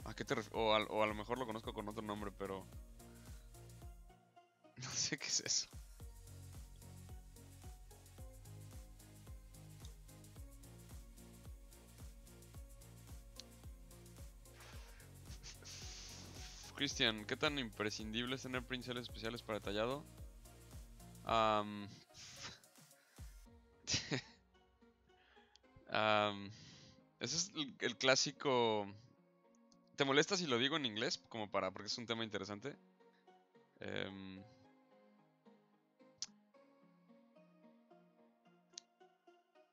¿A qué te o a lo mejor lo conozco con otro nombre, pero no sé qué es eso. Cristian, ¿qué tan imprescindible es tener pinceles especiales para detallado? Ese es el clásico. ¿Te molesta si lo digo en inglés? Como porque es un tema interesante.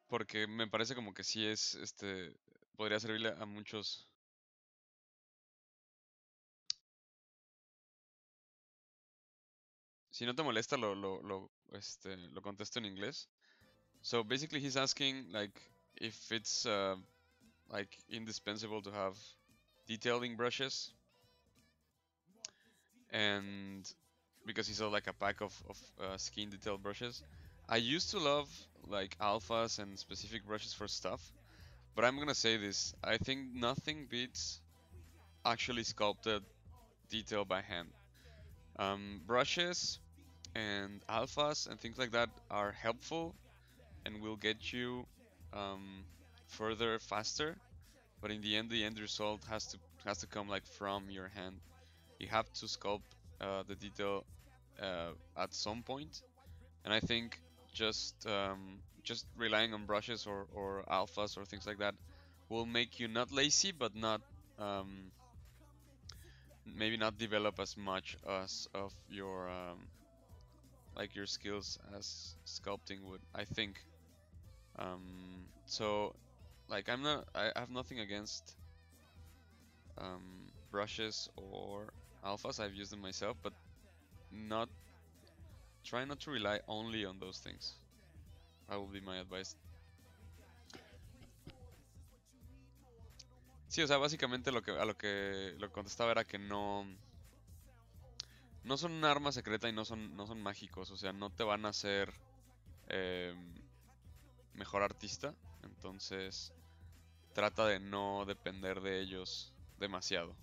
Porque me parece como que sí es, podría servirle a muchos. Si no te molesta, lo contesto en inglés. So basically he's asking like if it's like indispensable to have detailing brushes, and because he saw like a pack of skin detail brushes. I used to love like alphas and specific brushes for stuff, but I'm gonna say this: I think nothing beats actually sculpted detail by hand. Brushes and alphas and things like that are helpful and will get you further faster, but in the end result has to come like from your hand. You have to sculpt the detail at some point, and I think just relying on brushes or alphas or things like that will make you not lazy, but not maybe not develop as much as of your like your skills as sculpting would, I think. So like I have nothing against brushes or alphas. I've used them myself, but not try not to rely only on those things. That will be my advice. Sí, o sea, básicamente lo que contestaba era que no son un arma secreta y no son mágicos, o sea, no te van a hacer mejor artista, entonces trata de no depender de ellos demasiado.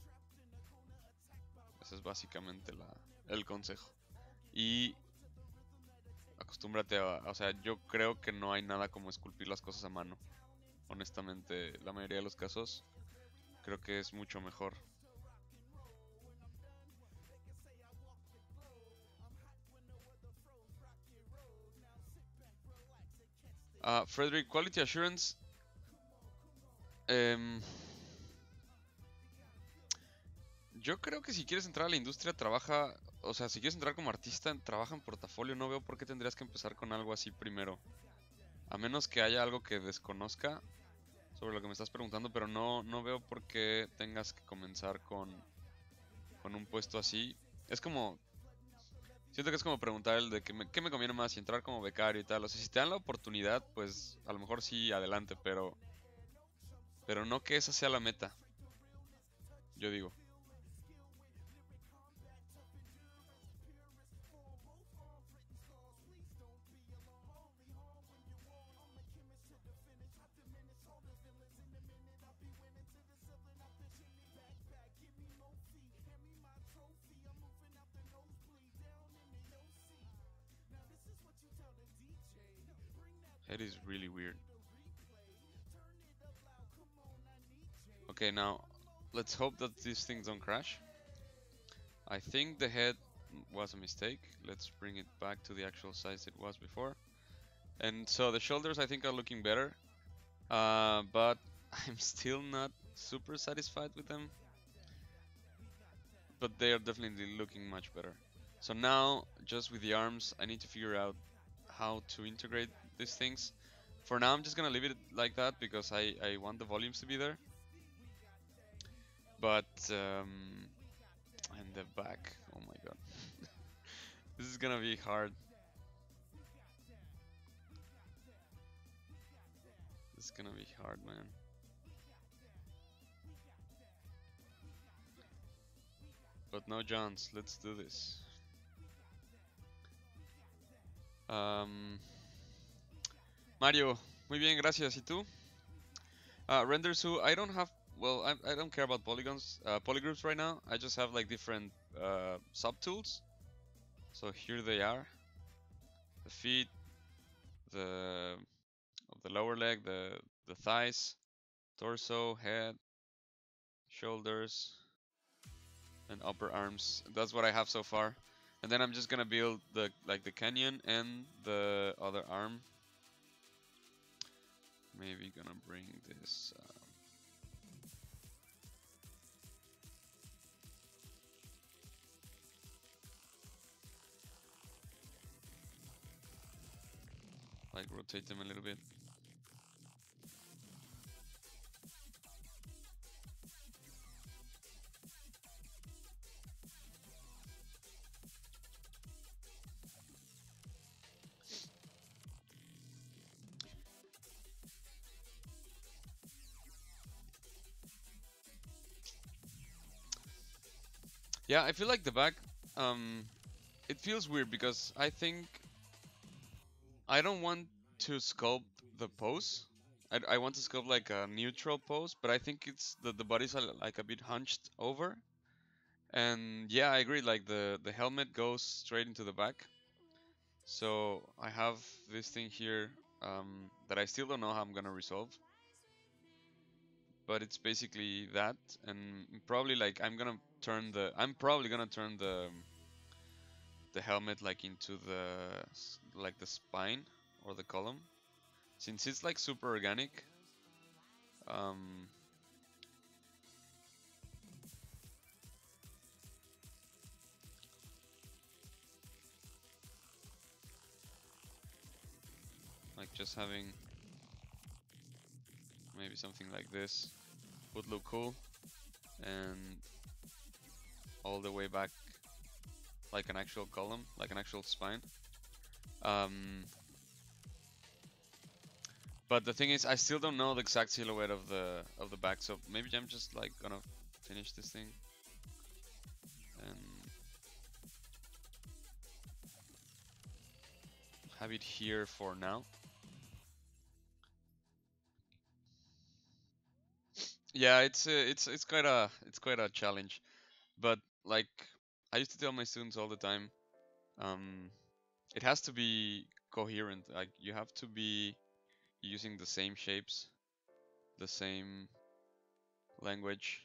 Ese es básicamente el consejo. Y acostúmbrate o sea, yo creo que no hay nada como esculpir las cosas a mano. Honestamente, la mayoría de los casos creo que es mucho mejor. Frederick, Quality Assurance. Yo creo que si quieres entrar a la industria, trabaja, o sea, si quieres entrar como artista, trabaja en portafolio. No veo por qué tendrías que empezar con algo así primero. A menos que haya algo que desconozca sobre lo que me estás preguntando, pero no veo por qué tengas que comenzar con un puesto así. Es como, siento que es como preguntar el de qué me conviene más, si entrar como becario y tal. O sea, si te dan la oportunidad, pues a lo mejor sí, adelante, pero no que esa sea la meta, yo digo. It is really weird. Okay, now let's hope that these things don't crash. I think the head was a mistake. Let's bring it back to the actual size it was before. And so the shoulders I think are looking better, but I'm still not super satisfied with them. But they are definitely looking much better. So now, just with the arms, I need to figure out how to integrate these things. For now, I'm just gonna leave it like that because I want the volumes to be there. But and the back, oh my god, this is gonna be hard. This is gonna be hard, man. But no Johns, let's do this. Mario, muy bien, gracias. ¿Y tú? Render Su, I don't have, well, I don't care about polygons, polygroups right now. I just have like different subtools. So here they are. The feet, the lower leg, the thighs, torso, head, shoulders, and upper arms. That's what I have so far. And then I'm just gonna build the canyon and the other arm. Maybe gonna bring this. Like rotate them a little bit. Yeah, I feel like the back, it feels weird because I think I don't want to sculpt the pose. I want to sculpt like a neutral pose, but I think it's the body's like a bit hunched over. And yeah, I agree. Like the helmet goes straight into the back. So I have this thing here that I still don't know how I'm gonna resolve. But it's basically that, and probably like I'm probably gonna turn the helmet like into the spine or the column, since it's like super organic. Like just having maybe something like this would look cool, and all the way back like an actual column, like an actual spine. But the thing is, I still don't know the exact silhouette of the back, so maybe I'm just like gonna finish this thing and have it here for now. Yeah, it's quite a challenge, but like I used to tell my students all the time, it has to be coherent. Like you have to be using the same shapes, the same language.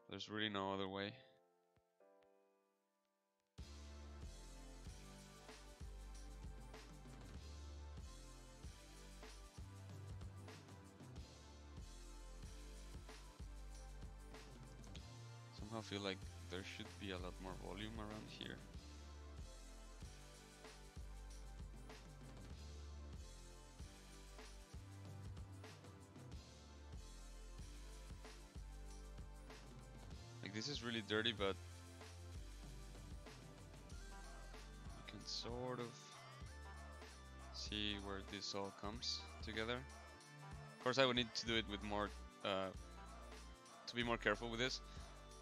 There's really no other way. Somehow feel like there should be a lot more volume around here. Like this is really dirty, but you can sort of see where this all comes together. Of course, I would need to do it with more, to be more careful with this.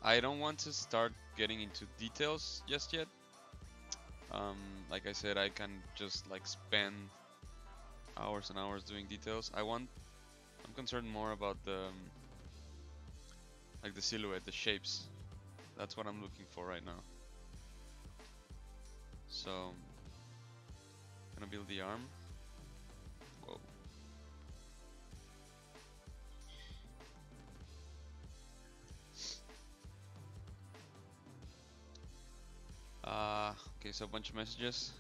I don't want to start getting into details just yet. Like I said, I can just like spend hours and hours doing details. I'm concerned more about the like the silhouette, the shapes. That's what I'm looking for right now. So, gonna build the arm. Whoa. Okay, so a bunch of messages.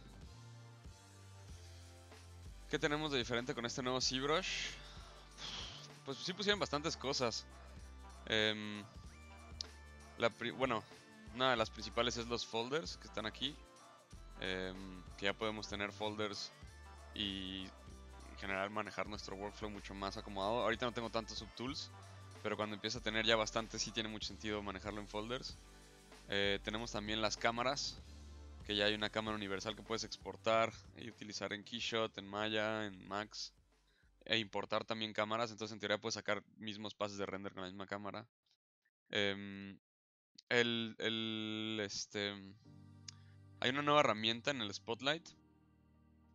¿Qué tenemos de diferente con este nuevo ZBrush? Pues sí pusieron bastantes cosas. Bueno, una de las principales es los folders que están aquí. Que ya podemos tener folders y en general manejar nuestro workflow mucho más acomodado. Ahorita no tengo tantos subtools, pero cuando empieza a tener ya bastante sí tiene mucho sentido manejarlo en folders. Tenemos también las cámaras, que ya hay una cámara universal que puedes exportar y utilizar en Keyshot, en Maya, en Max, e importar también cámaras. Entonces en teoría puedes sacar mismos pases de render con la misma cámara. Hay una nueva herramienta en el Spotlight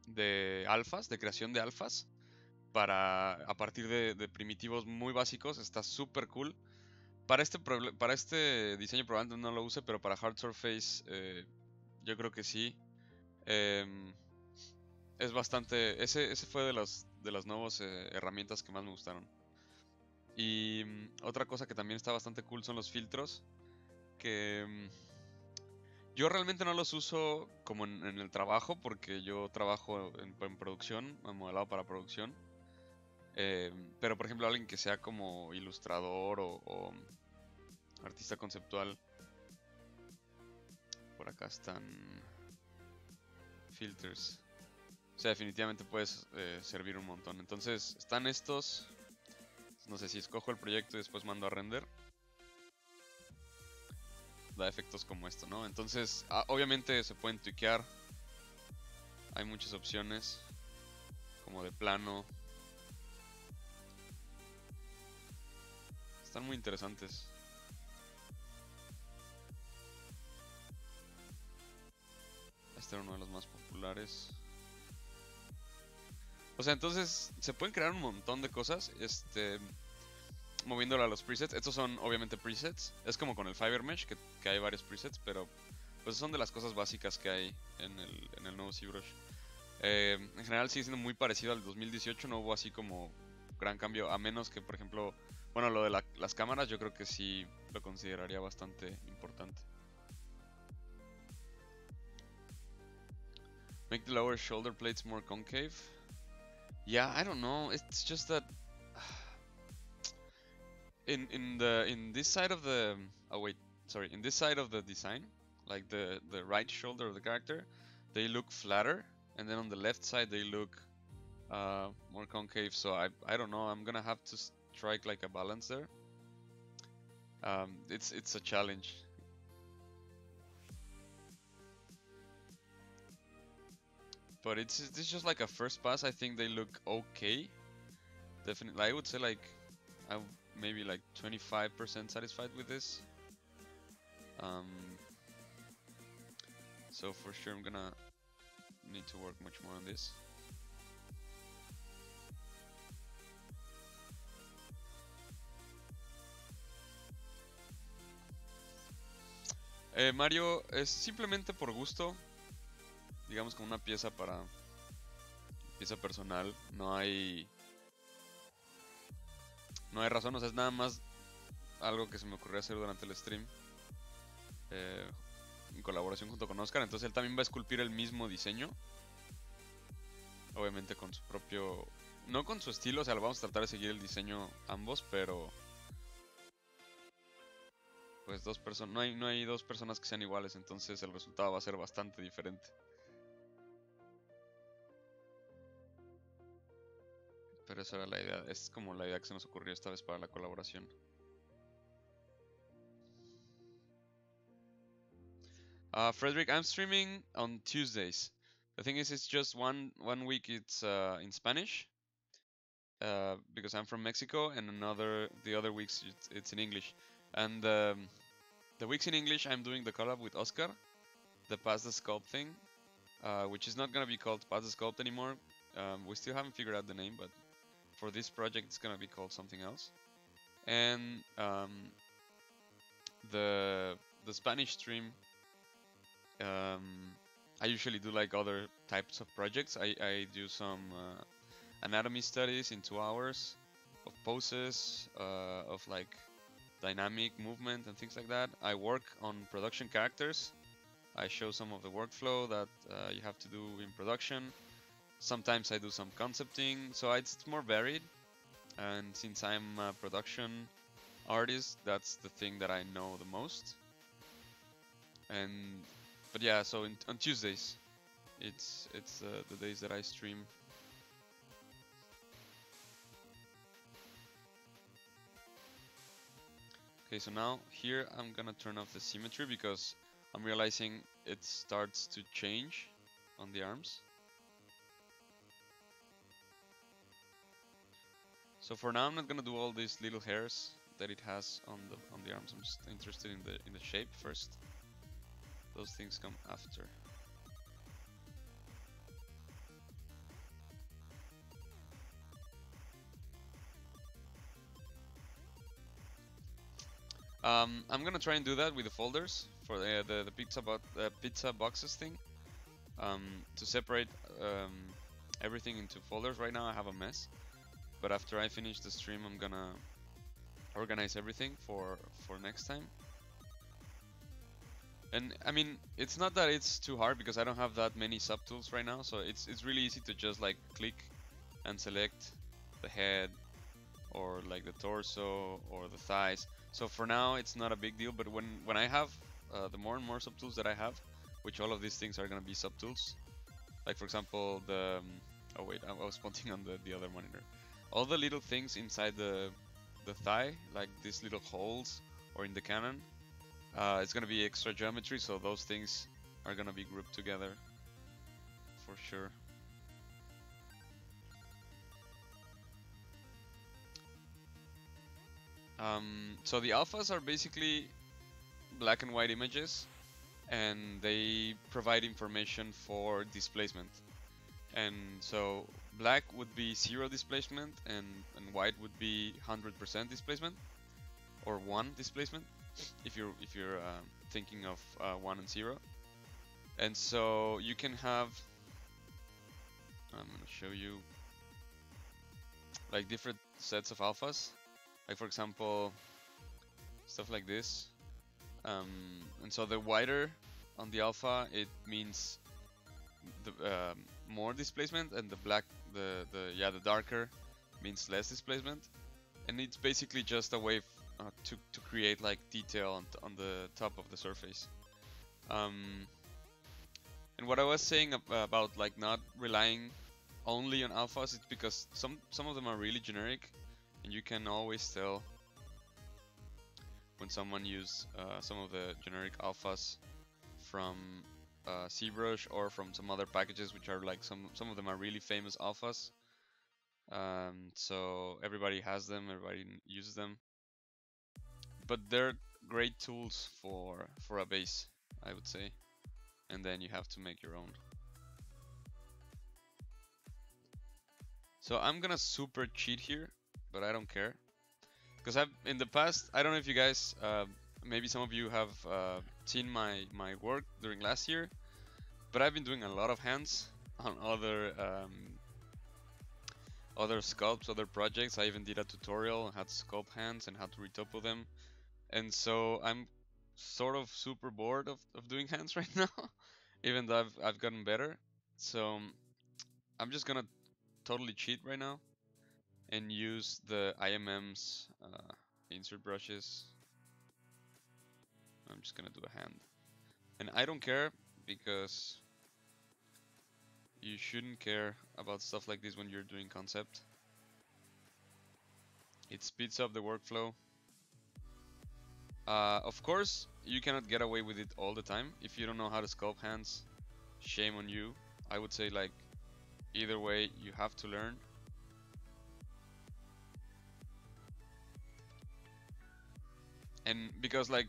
de alfas, de creación de alfas, a partir de primitivos muy básicos. Está súper cool. Para este diseño probablemente no lo use, pero para Hard Surface yo creo que sí. Es bastante... Ese fue de las nuevas herramientas que más me gustaron. Y otra cosa que también está bastante cool son los filtros, que yo realmente no los uso como en el trabajo, porque yo trabajo en producción, en modelado para producción. Pero por ejemplo alguien que sea como ilustrador o artista conceptual, por acá están filters. O sea, definitivamente puedes servir un montón. Entonces están estos. No sé si escojo el proyecto y después mando a render. Da efectos como esto, ¿no? Entonces, obviamente se pueden tweakear. Hay muchas opciones, como de plano. Están muy interesantes. Este era uno de los más populares. O sea, entonces se pueden crear un montón de cosas, moviéndolo a los presets. Estos son obviamente presets. Es como con el Fiber Mesh, que hay varios presets, pero pues son de las cosas básicas que hay en el nuevo ZBrush. En general sigue siendo muy parecido al 2018, no hubo así como gran cambio, a menos que, por ejemplo, bueno, lo de las cámaras yo creo que sí lo consideraría bastante importante. Make the lower shoulder plates more concave. Yeah, I don't know. It's just that in this side of the in this side of the design, like the right shoulder of the character, they look flatter, and then on the left side they look more concave. So I don't know. I'm gonna have to strike like a balance there. It's a challenge. But it's just like a first pass. I think they look okay. Definitely, I would say like I'm maybe like 25% satisfied with this. So for sure I'm gonna need to work much more on this. Mario, es simplemente por gusto, digamos como una pieza pieza personal, no hay razón, o sea, es nada más algo que se me ocurrió hacer durante el stream, en colaboración junto con Oscar. Entonces él también va a esculpir el mismo diseño, obviamente con su propio, no con su estilo, o sea, lo vamos a tratar de seguir el diseño ambos, pero pues no hay dos personas que sean iguales, entonces el resultado va a ser bastante diferente. Pero esa era la idea, es como la idea que se nos ocurrió esta vez para la colaboración. Frederick, I'm streaming on Tuesdays. The thing is, it's just one week it's in Spanish, because I'm from Mexico, and the other weeks it's in English. And the weeks in English, I'm doing the collab with Oscar, the Pass the Sculpt thing, which is not gonna be called Pass the Sculpt anymore. We still haven't figured out the name, but for this project, it's gonna be called something else. And the Spanish stream, I usually do like other types of projects. I do some anatomy studies in 2 hours of poses, of like dynamic movement and things like that. I work on production characters. I show some of the workflow that you have to do in production. Sometimes I do some concepting, so it's more varied. And since I'm a production artist, that's the thing that I know the most. But yeah, so on Tuesdays, it's the days that I stream. Okay, so now here I'm gonna turn off the symmetry because I'm realizing it starts to change on the arms. So for now I'm not gonna do all these little hairs that it has on the arms. I'm just interested in the shape first. Those things come after. I'm gonna try and do that with the folders for the pizza boxes thing. To separate everything into folders. Right now I have a mess, but after I finish the stream, I'm gonna organize everything for next time. And I mean, it's not that it's too hard because I don't have that many subtools right now, so it's really easy to just like click and select the head or like the torso or the thighs. So for now it's not a big deal, but when I have the more and more subtools that I have, which all of these things are gonna be subtools, like for example the oh wait, I was pointing on the other monitor. All the little things inside the thigh, like these little holes or in the cannon, it's gonna be extra geometry, so those things are gonna be grouped together for sure. So the alphas are basically black and white images, and they provide information for displacement. And so black would be 0 displacement, and white would be 100% displacement, or 1 displacement, if you're thinking of 1 and 0. And so you can have, I'm gonna show you like different sets of alphas. Like for example, stuff like this. And so the wider on the alpha, it means the more displacement, and the darker means less displacement. And it's basically just a way to create like detail on the top of the surface. And what I was saying about like not relying only on alphas, it's because some of them are really generic, and you can always tell when someone used some of the generic alphas from ZBrush or from some other packages, which are like some of them are really famous alphas. So everybody has them, everybody uses them, but they're great tools for a base, I would say, and then you have to make your own. So I'm gonna super cheat here, but I don't care, because I've in the past, I don't know if you guys, maybe some of you have seen my work during last year, but I've been doing a lot of hands on other sculpts, other projects. I even did a tutorial on how to sculpt hands and how to retopo them, and so I'm sort of super bored of doing hands right now, even though I've gotten better. So I'm just gonna totally cheat right now and use the IMM's insert brushes. I'm just gonna do a hand, and I don't care because you shouldn't care about stuff like this when you're doing concept. It speeds up the workflow. Of course, you cannot get away with it all the time. If you don't know how to sculpt hands, shame on you. I would say, like, either way, you have to learn. And because, like,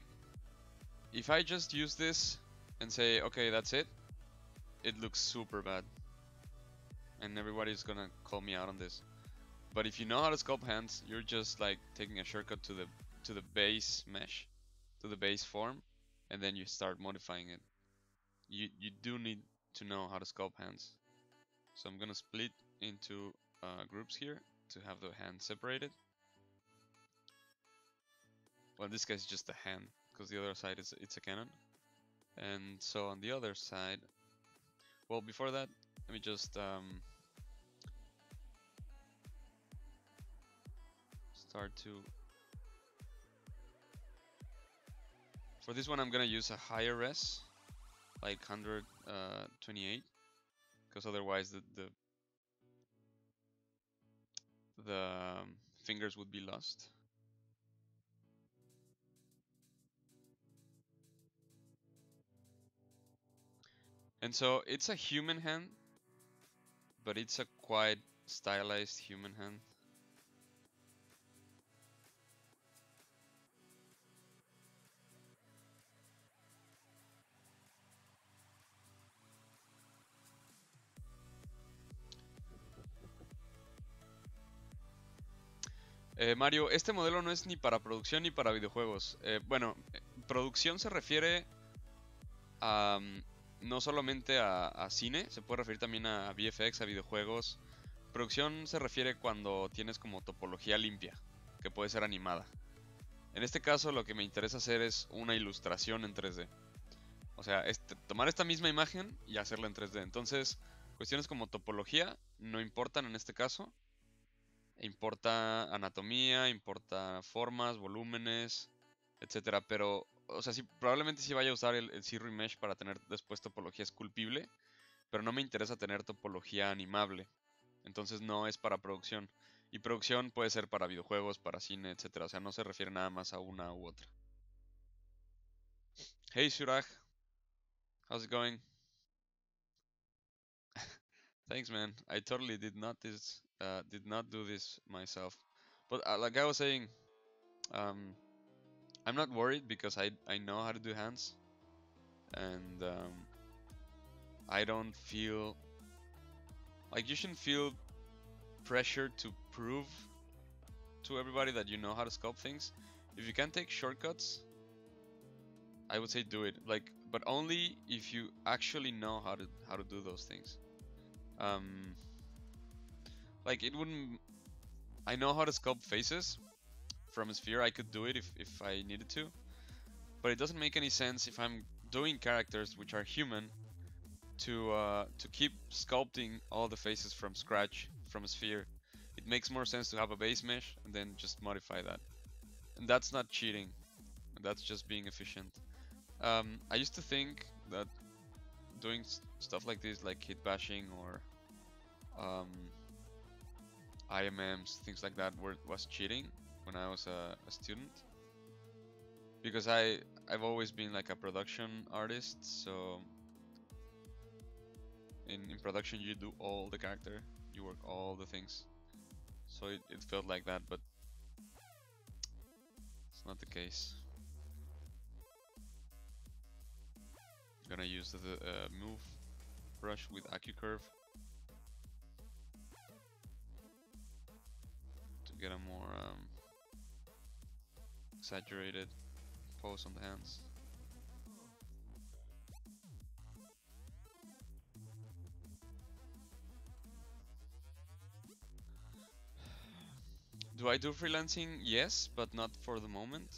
if I just use this and say, okay, that's it, it looks super bad. And everybody's gonna call me out on this. But if you know how to sculpt hands, you're just like taking a shortcut to the base mesh, to the base form, and then you start modifying it. You do need to know how to sculpt hands. So I'm gonna split into groups here to have the hand separated. Well, in this case, just the hand, because the other side it's a cannon. And so on the other side, well, before that, let me just start to. For this one, I'm gonna use a higher res, like 128, because otherwise the fingers would be lost. And so it's a human hand, but it's a quite stylized human hand. Mario, este modelo no es ni para producción ni para videojuegos. Bueno, producción se refiere a, no solamente a cine, se puede referir también a VFX, a videojuegos. Producción se refiere cuando tienes como topología limpia, que puede ser animada. En este caso lo que me interesa hacer es una ilustración en 3D. O sea, tomar esta misma imagen y hacerla en 3D. Entonces, cuestiones como topología no importan en este caso. Importa anatomía, importa formas, volúmenes, etcétera. Pero, o sea, sí, probablemente sí vaya a usar el Z-Remesh para tener después topología esculpible, pero no me interesa tener topología animable. Entonces no es para producción. Y producción puede ser para videojuegos, para cine, etcétera. O sea, no se refiere nada más a una u otra. Hey Suraj, how's it going? Thanks, man. I totally did not do this myself. But like I was saying, um, I'm not worried because I know how to do hands, and I don't feel like you shouldn't feel pressure to prove to everybody that you know how to sculpt things. If you can take shortcuts, I would say do it. Like, but only if you actually know how to do those things. Like it wouldn't. I know how to sculpt faces from a sphere. I could do it if I needed to, but it doesn't make any sense if I'm doing characters which are human to keep sculpting all the faces from scratch from a sphere. It makes more sense to have a base mesh and then just modify that. And that's not cheating. That's just being efficient. I used to think that doing stuff like this, like hit bashing or IMMs, things like that was cheating when I was a student, because I've always been like a production artist, so in production you do all the character, you work all the things, so it felt like that, but it's not the case. I'm gonna use the move brush with AccuCurve to get a more exaggerated pose on the hands. Do I do freelancing? Yes, but not for the moment.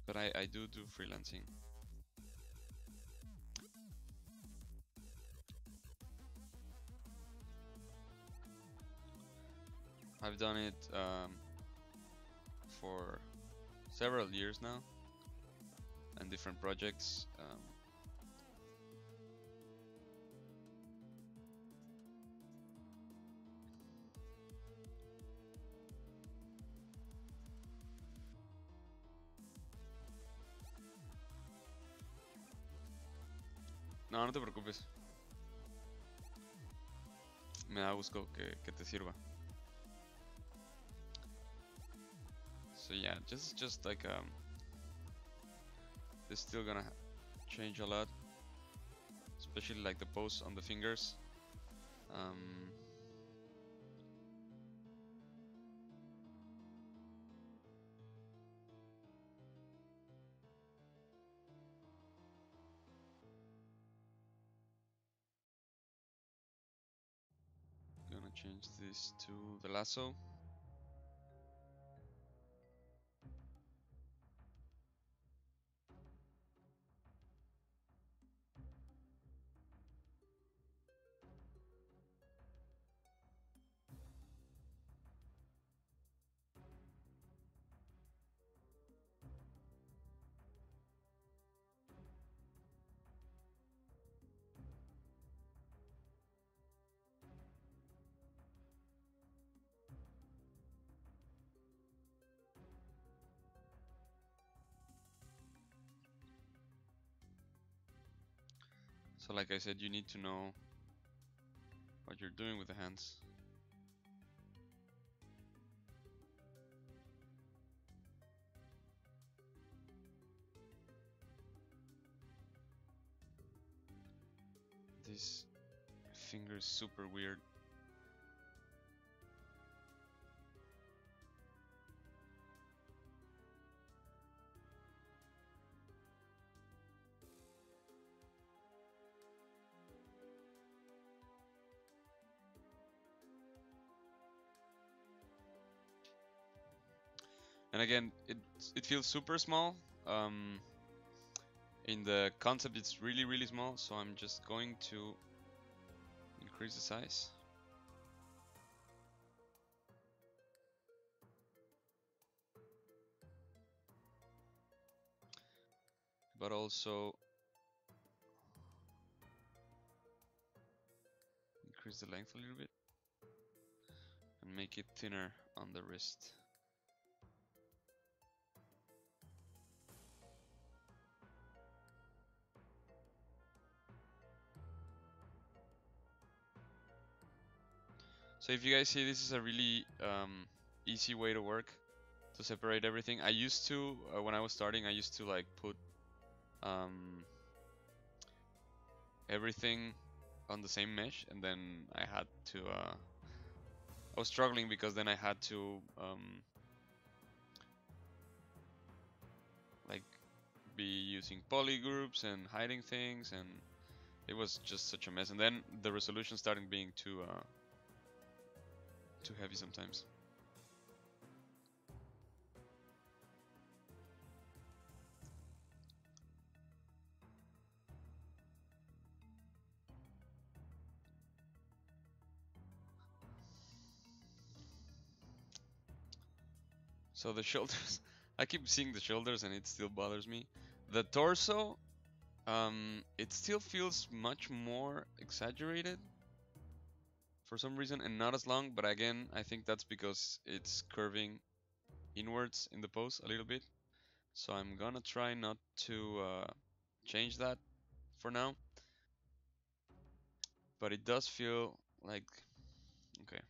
But I do freelancing. I've done it for several years now, and different projects. No, no te preocupes. Me da gusto que te sirva. So yeah, just like it's still gonna change a lot, especially like the pose on the fingers. Gonna change this to the lasso. So like I said, you need to know what you're doing with the hands. This finger is super weird. And again, it feels super small. In the concept, it's really small. So I'm just going to increase the size. But also increase the length a little bit and make it thinner on the wrist. So if you guys see, this is a really easy way to work, to separate everything. I used to, when I was starting, I used to like put everything on the same mesh, and then I had to, I was struggling because then I had to like be using poly groups and hiding things, and it was just such a mess. And then the resolution started being too heavy sometimes. So the shoulders, I keep seeing the shoulders and it still bothers me. The torso, It still feels much more exaggerated for some reason and not as long, but again, I think that's because it's curving inwards in the pose a little bit. So I'm gonna try not to change that for now. But it does feel like, okay.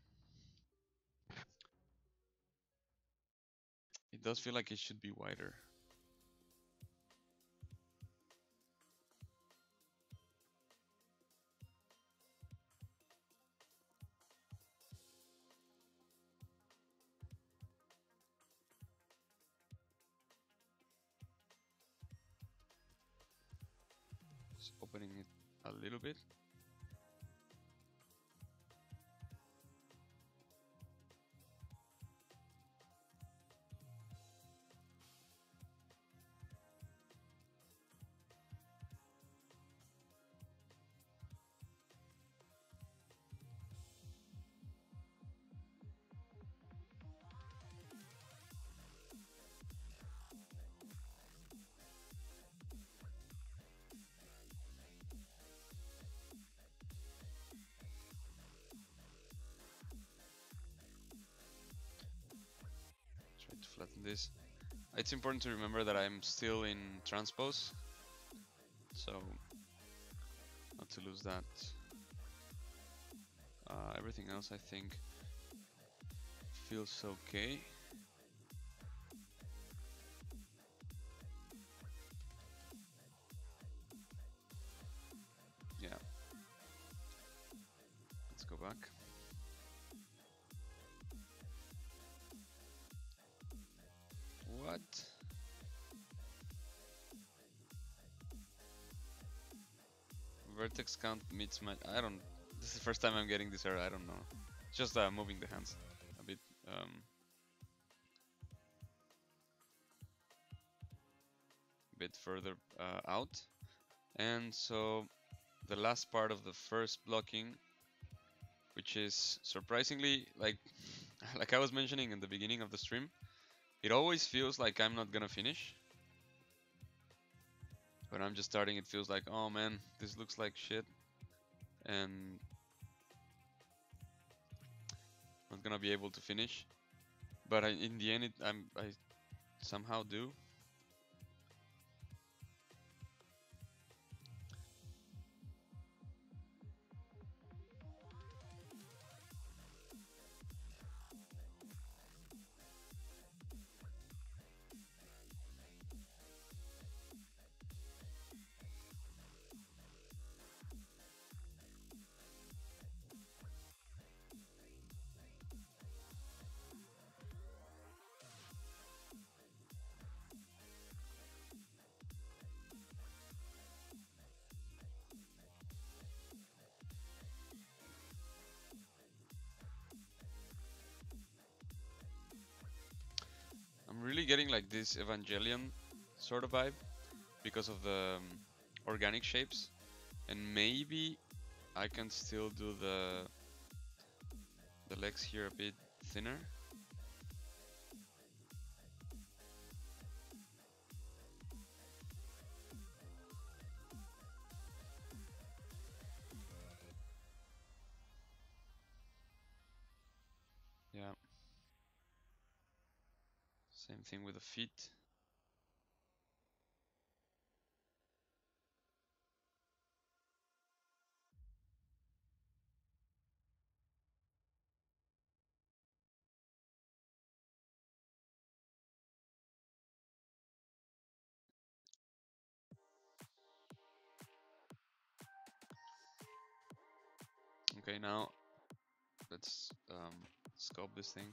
It does feel like it should be wider. Just opening it a little bit. Try to flatten this. It's important to remember that I'm still in transpose, so not to lose that. Everything else I think feels okay. Yeah. Let's go back. What? Vertex count meets my... I don't... This is the first time I'm getting this error, I don't know. Just moving the hands a bit. Bit further out. And so the last part of the first blocking, which is surprisingly like like I was mentioning in the beginning of the stream, it always feels like I'm not gonna finish. When I'm just starting, it feels like, oh man, this looks like shit, and I'm not gonna be able to finish. But in the end, I somehow do. I'm really getting like this Evangelion sort of vibe because of the organic shapes, and maybe I can still do the legs here a bit thinner. Yeah. Same thing with the feet. Okay, now let's sculpt this thing.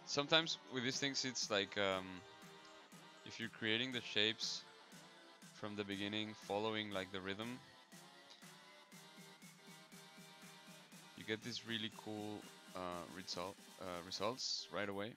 sometimes with these things it's like if you're creating the shapes from the beginning, following like the rhythm, you get these really cool results right away.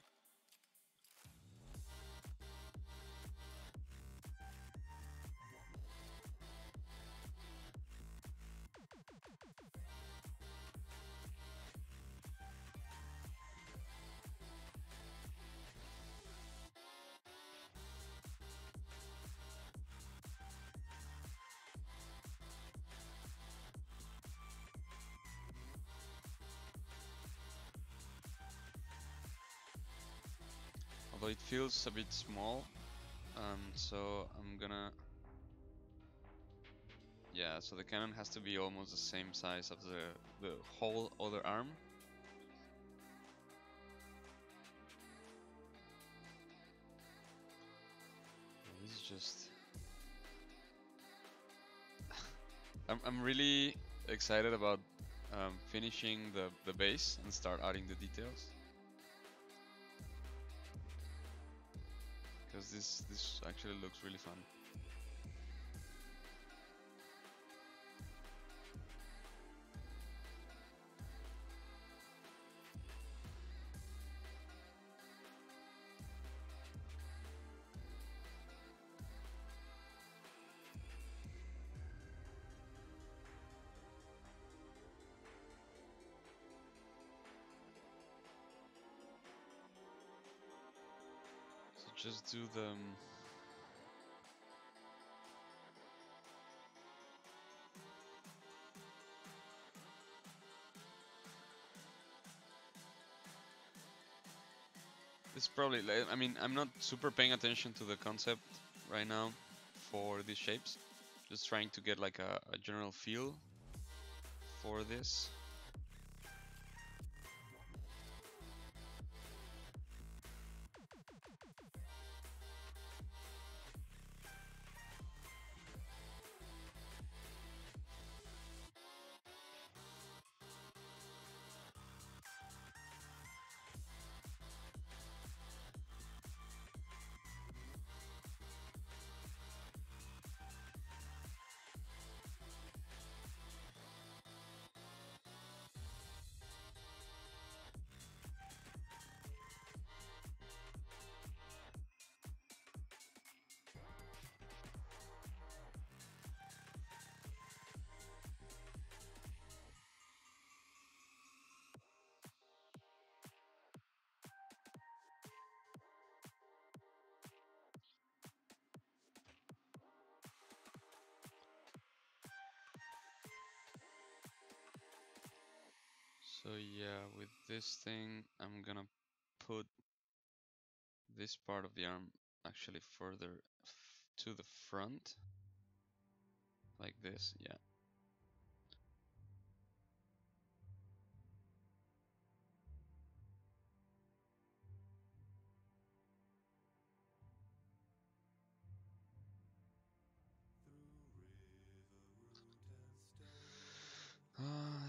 Although it feels a bit small, so I'm gonna, yeah, so the cannon has to be almost the same size of the whole other arm. This is just, I'm really excited about finishing the base and start adding the details. Because this actually looks really fun. So just do the it's probably, I mean, I'm not super paying attention to the concept right now for these shapes. Just trying to get like a general feel for this. So yeah, with this thing, I'm gonna put this part of the arm actually further to the front, like this, yeah.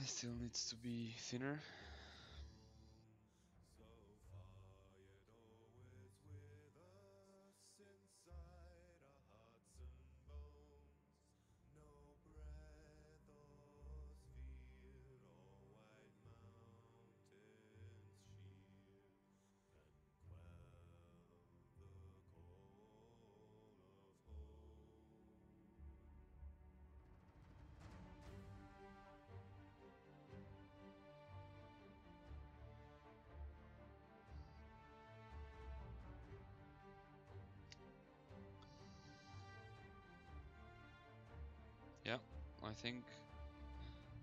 It still needs to be thinner. Yeah, I think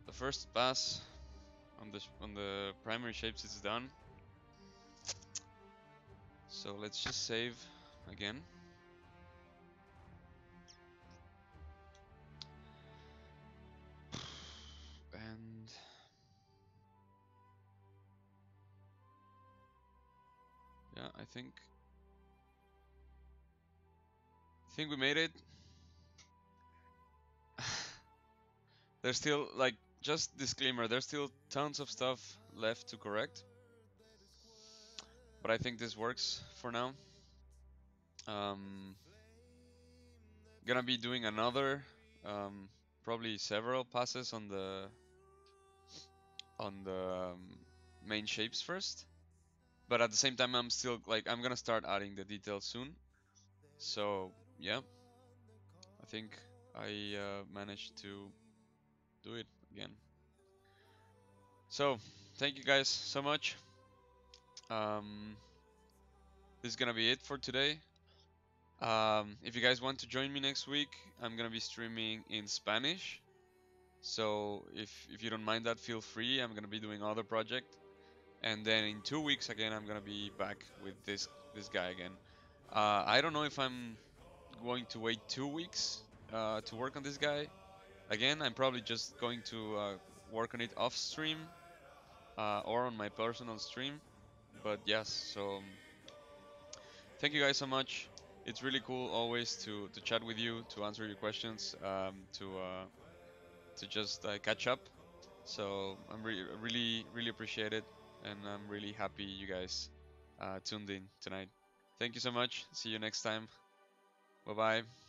the first pass on the primary shapes is done. So let's just save again. And yeah, I think we made it. There's still, like, just disclaimer, there's still tons of stuff left to correct. but I think this works for now. Um, gonna be doing another, probably several passes on the main shapes first. But at the same time, I'm still like I'm gonna start adding the details soon. So yeah, I think I managed to do it again. So thank you guys so much. Um, this is gonna be it for today. If you guys want to join me next week, I'm gonna be streaming in Spanish. So if you don't mind that, feel free. I'm gonna be doing other project, and then in 2 weeks again, I'm gonna be back with this guy again. I don't know if I'm going to wait 2 weeks to work on this guy. Again, I'm probably just going to work on it off stream or on my personal stream. But yes, so thank you guys so much. It's really cool always to chat with you, to answer your questions, to just catch up. So I'm really appreciate it, and I'm really happy you guys tuned in tonight. Thank you so much. See you next time. Bye bye.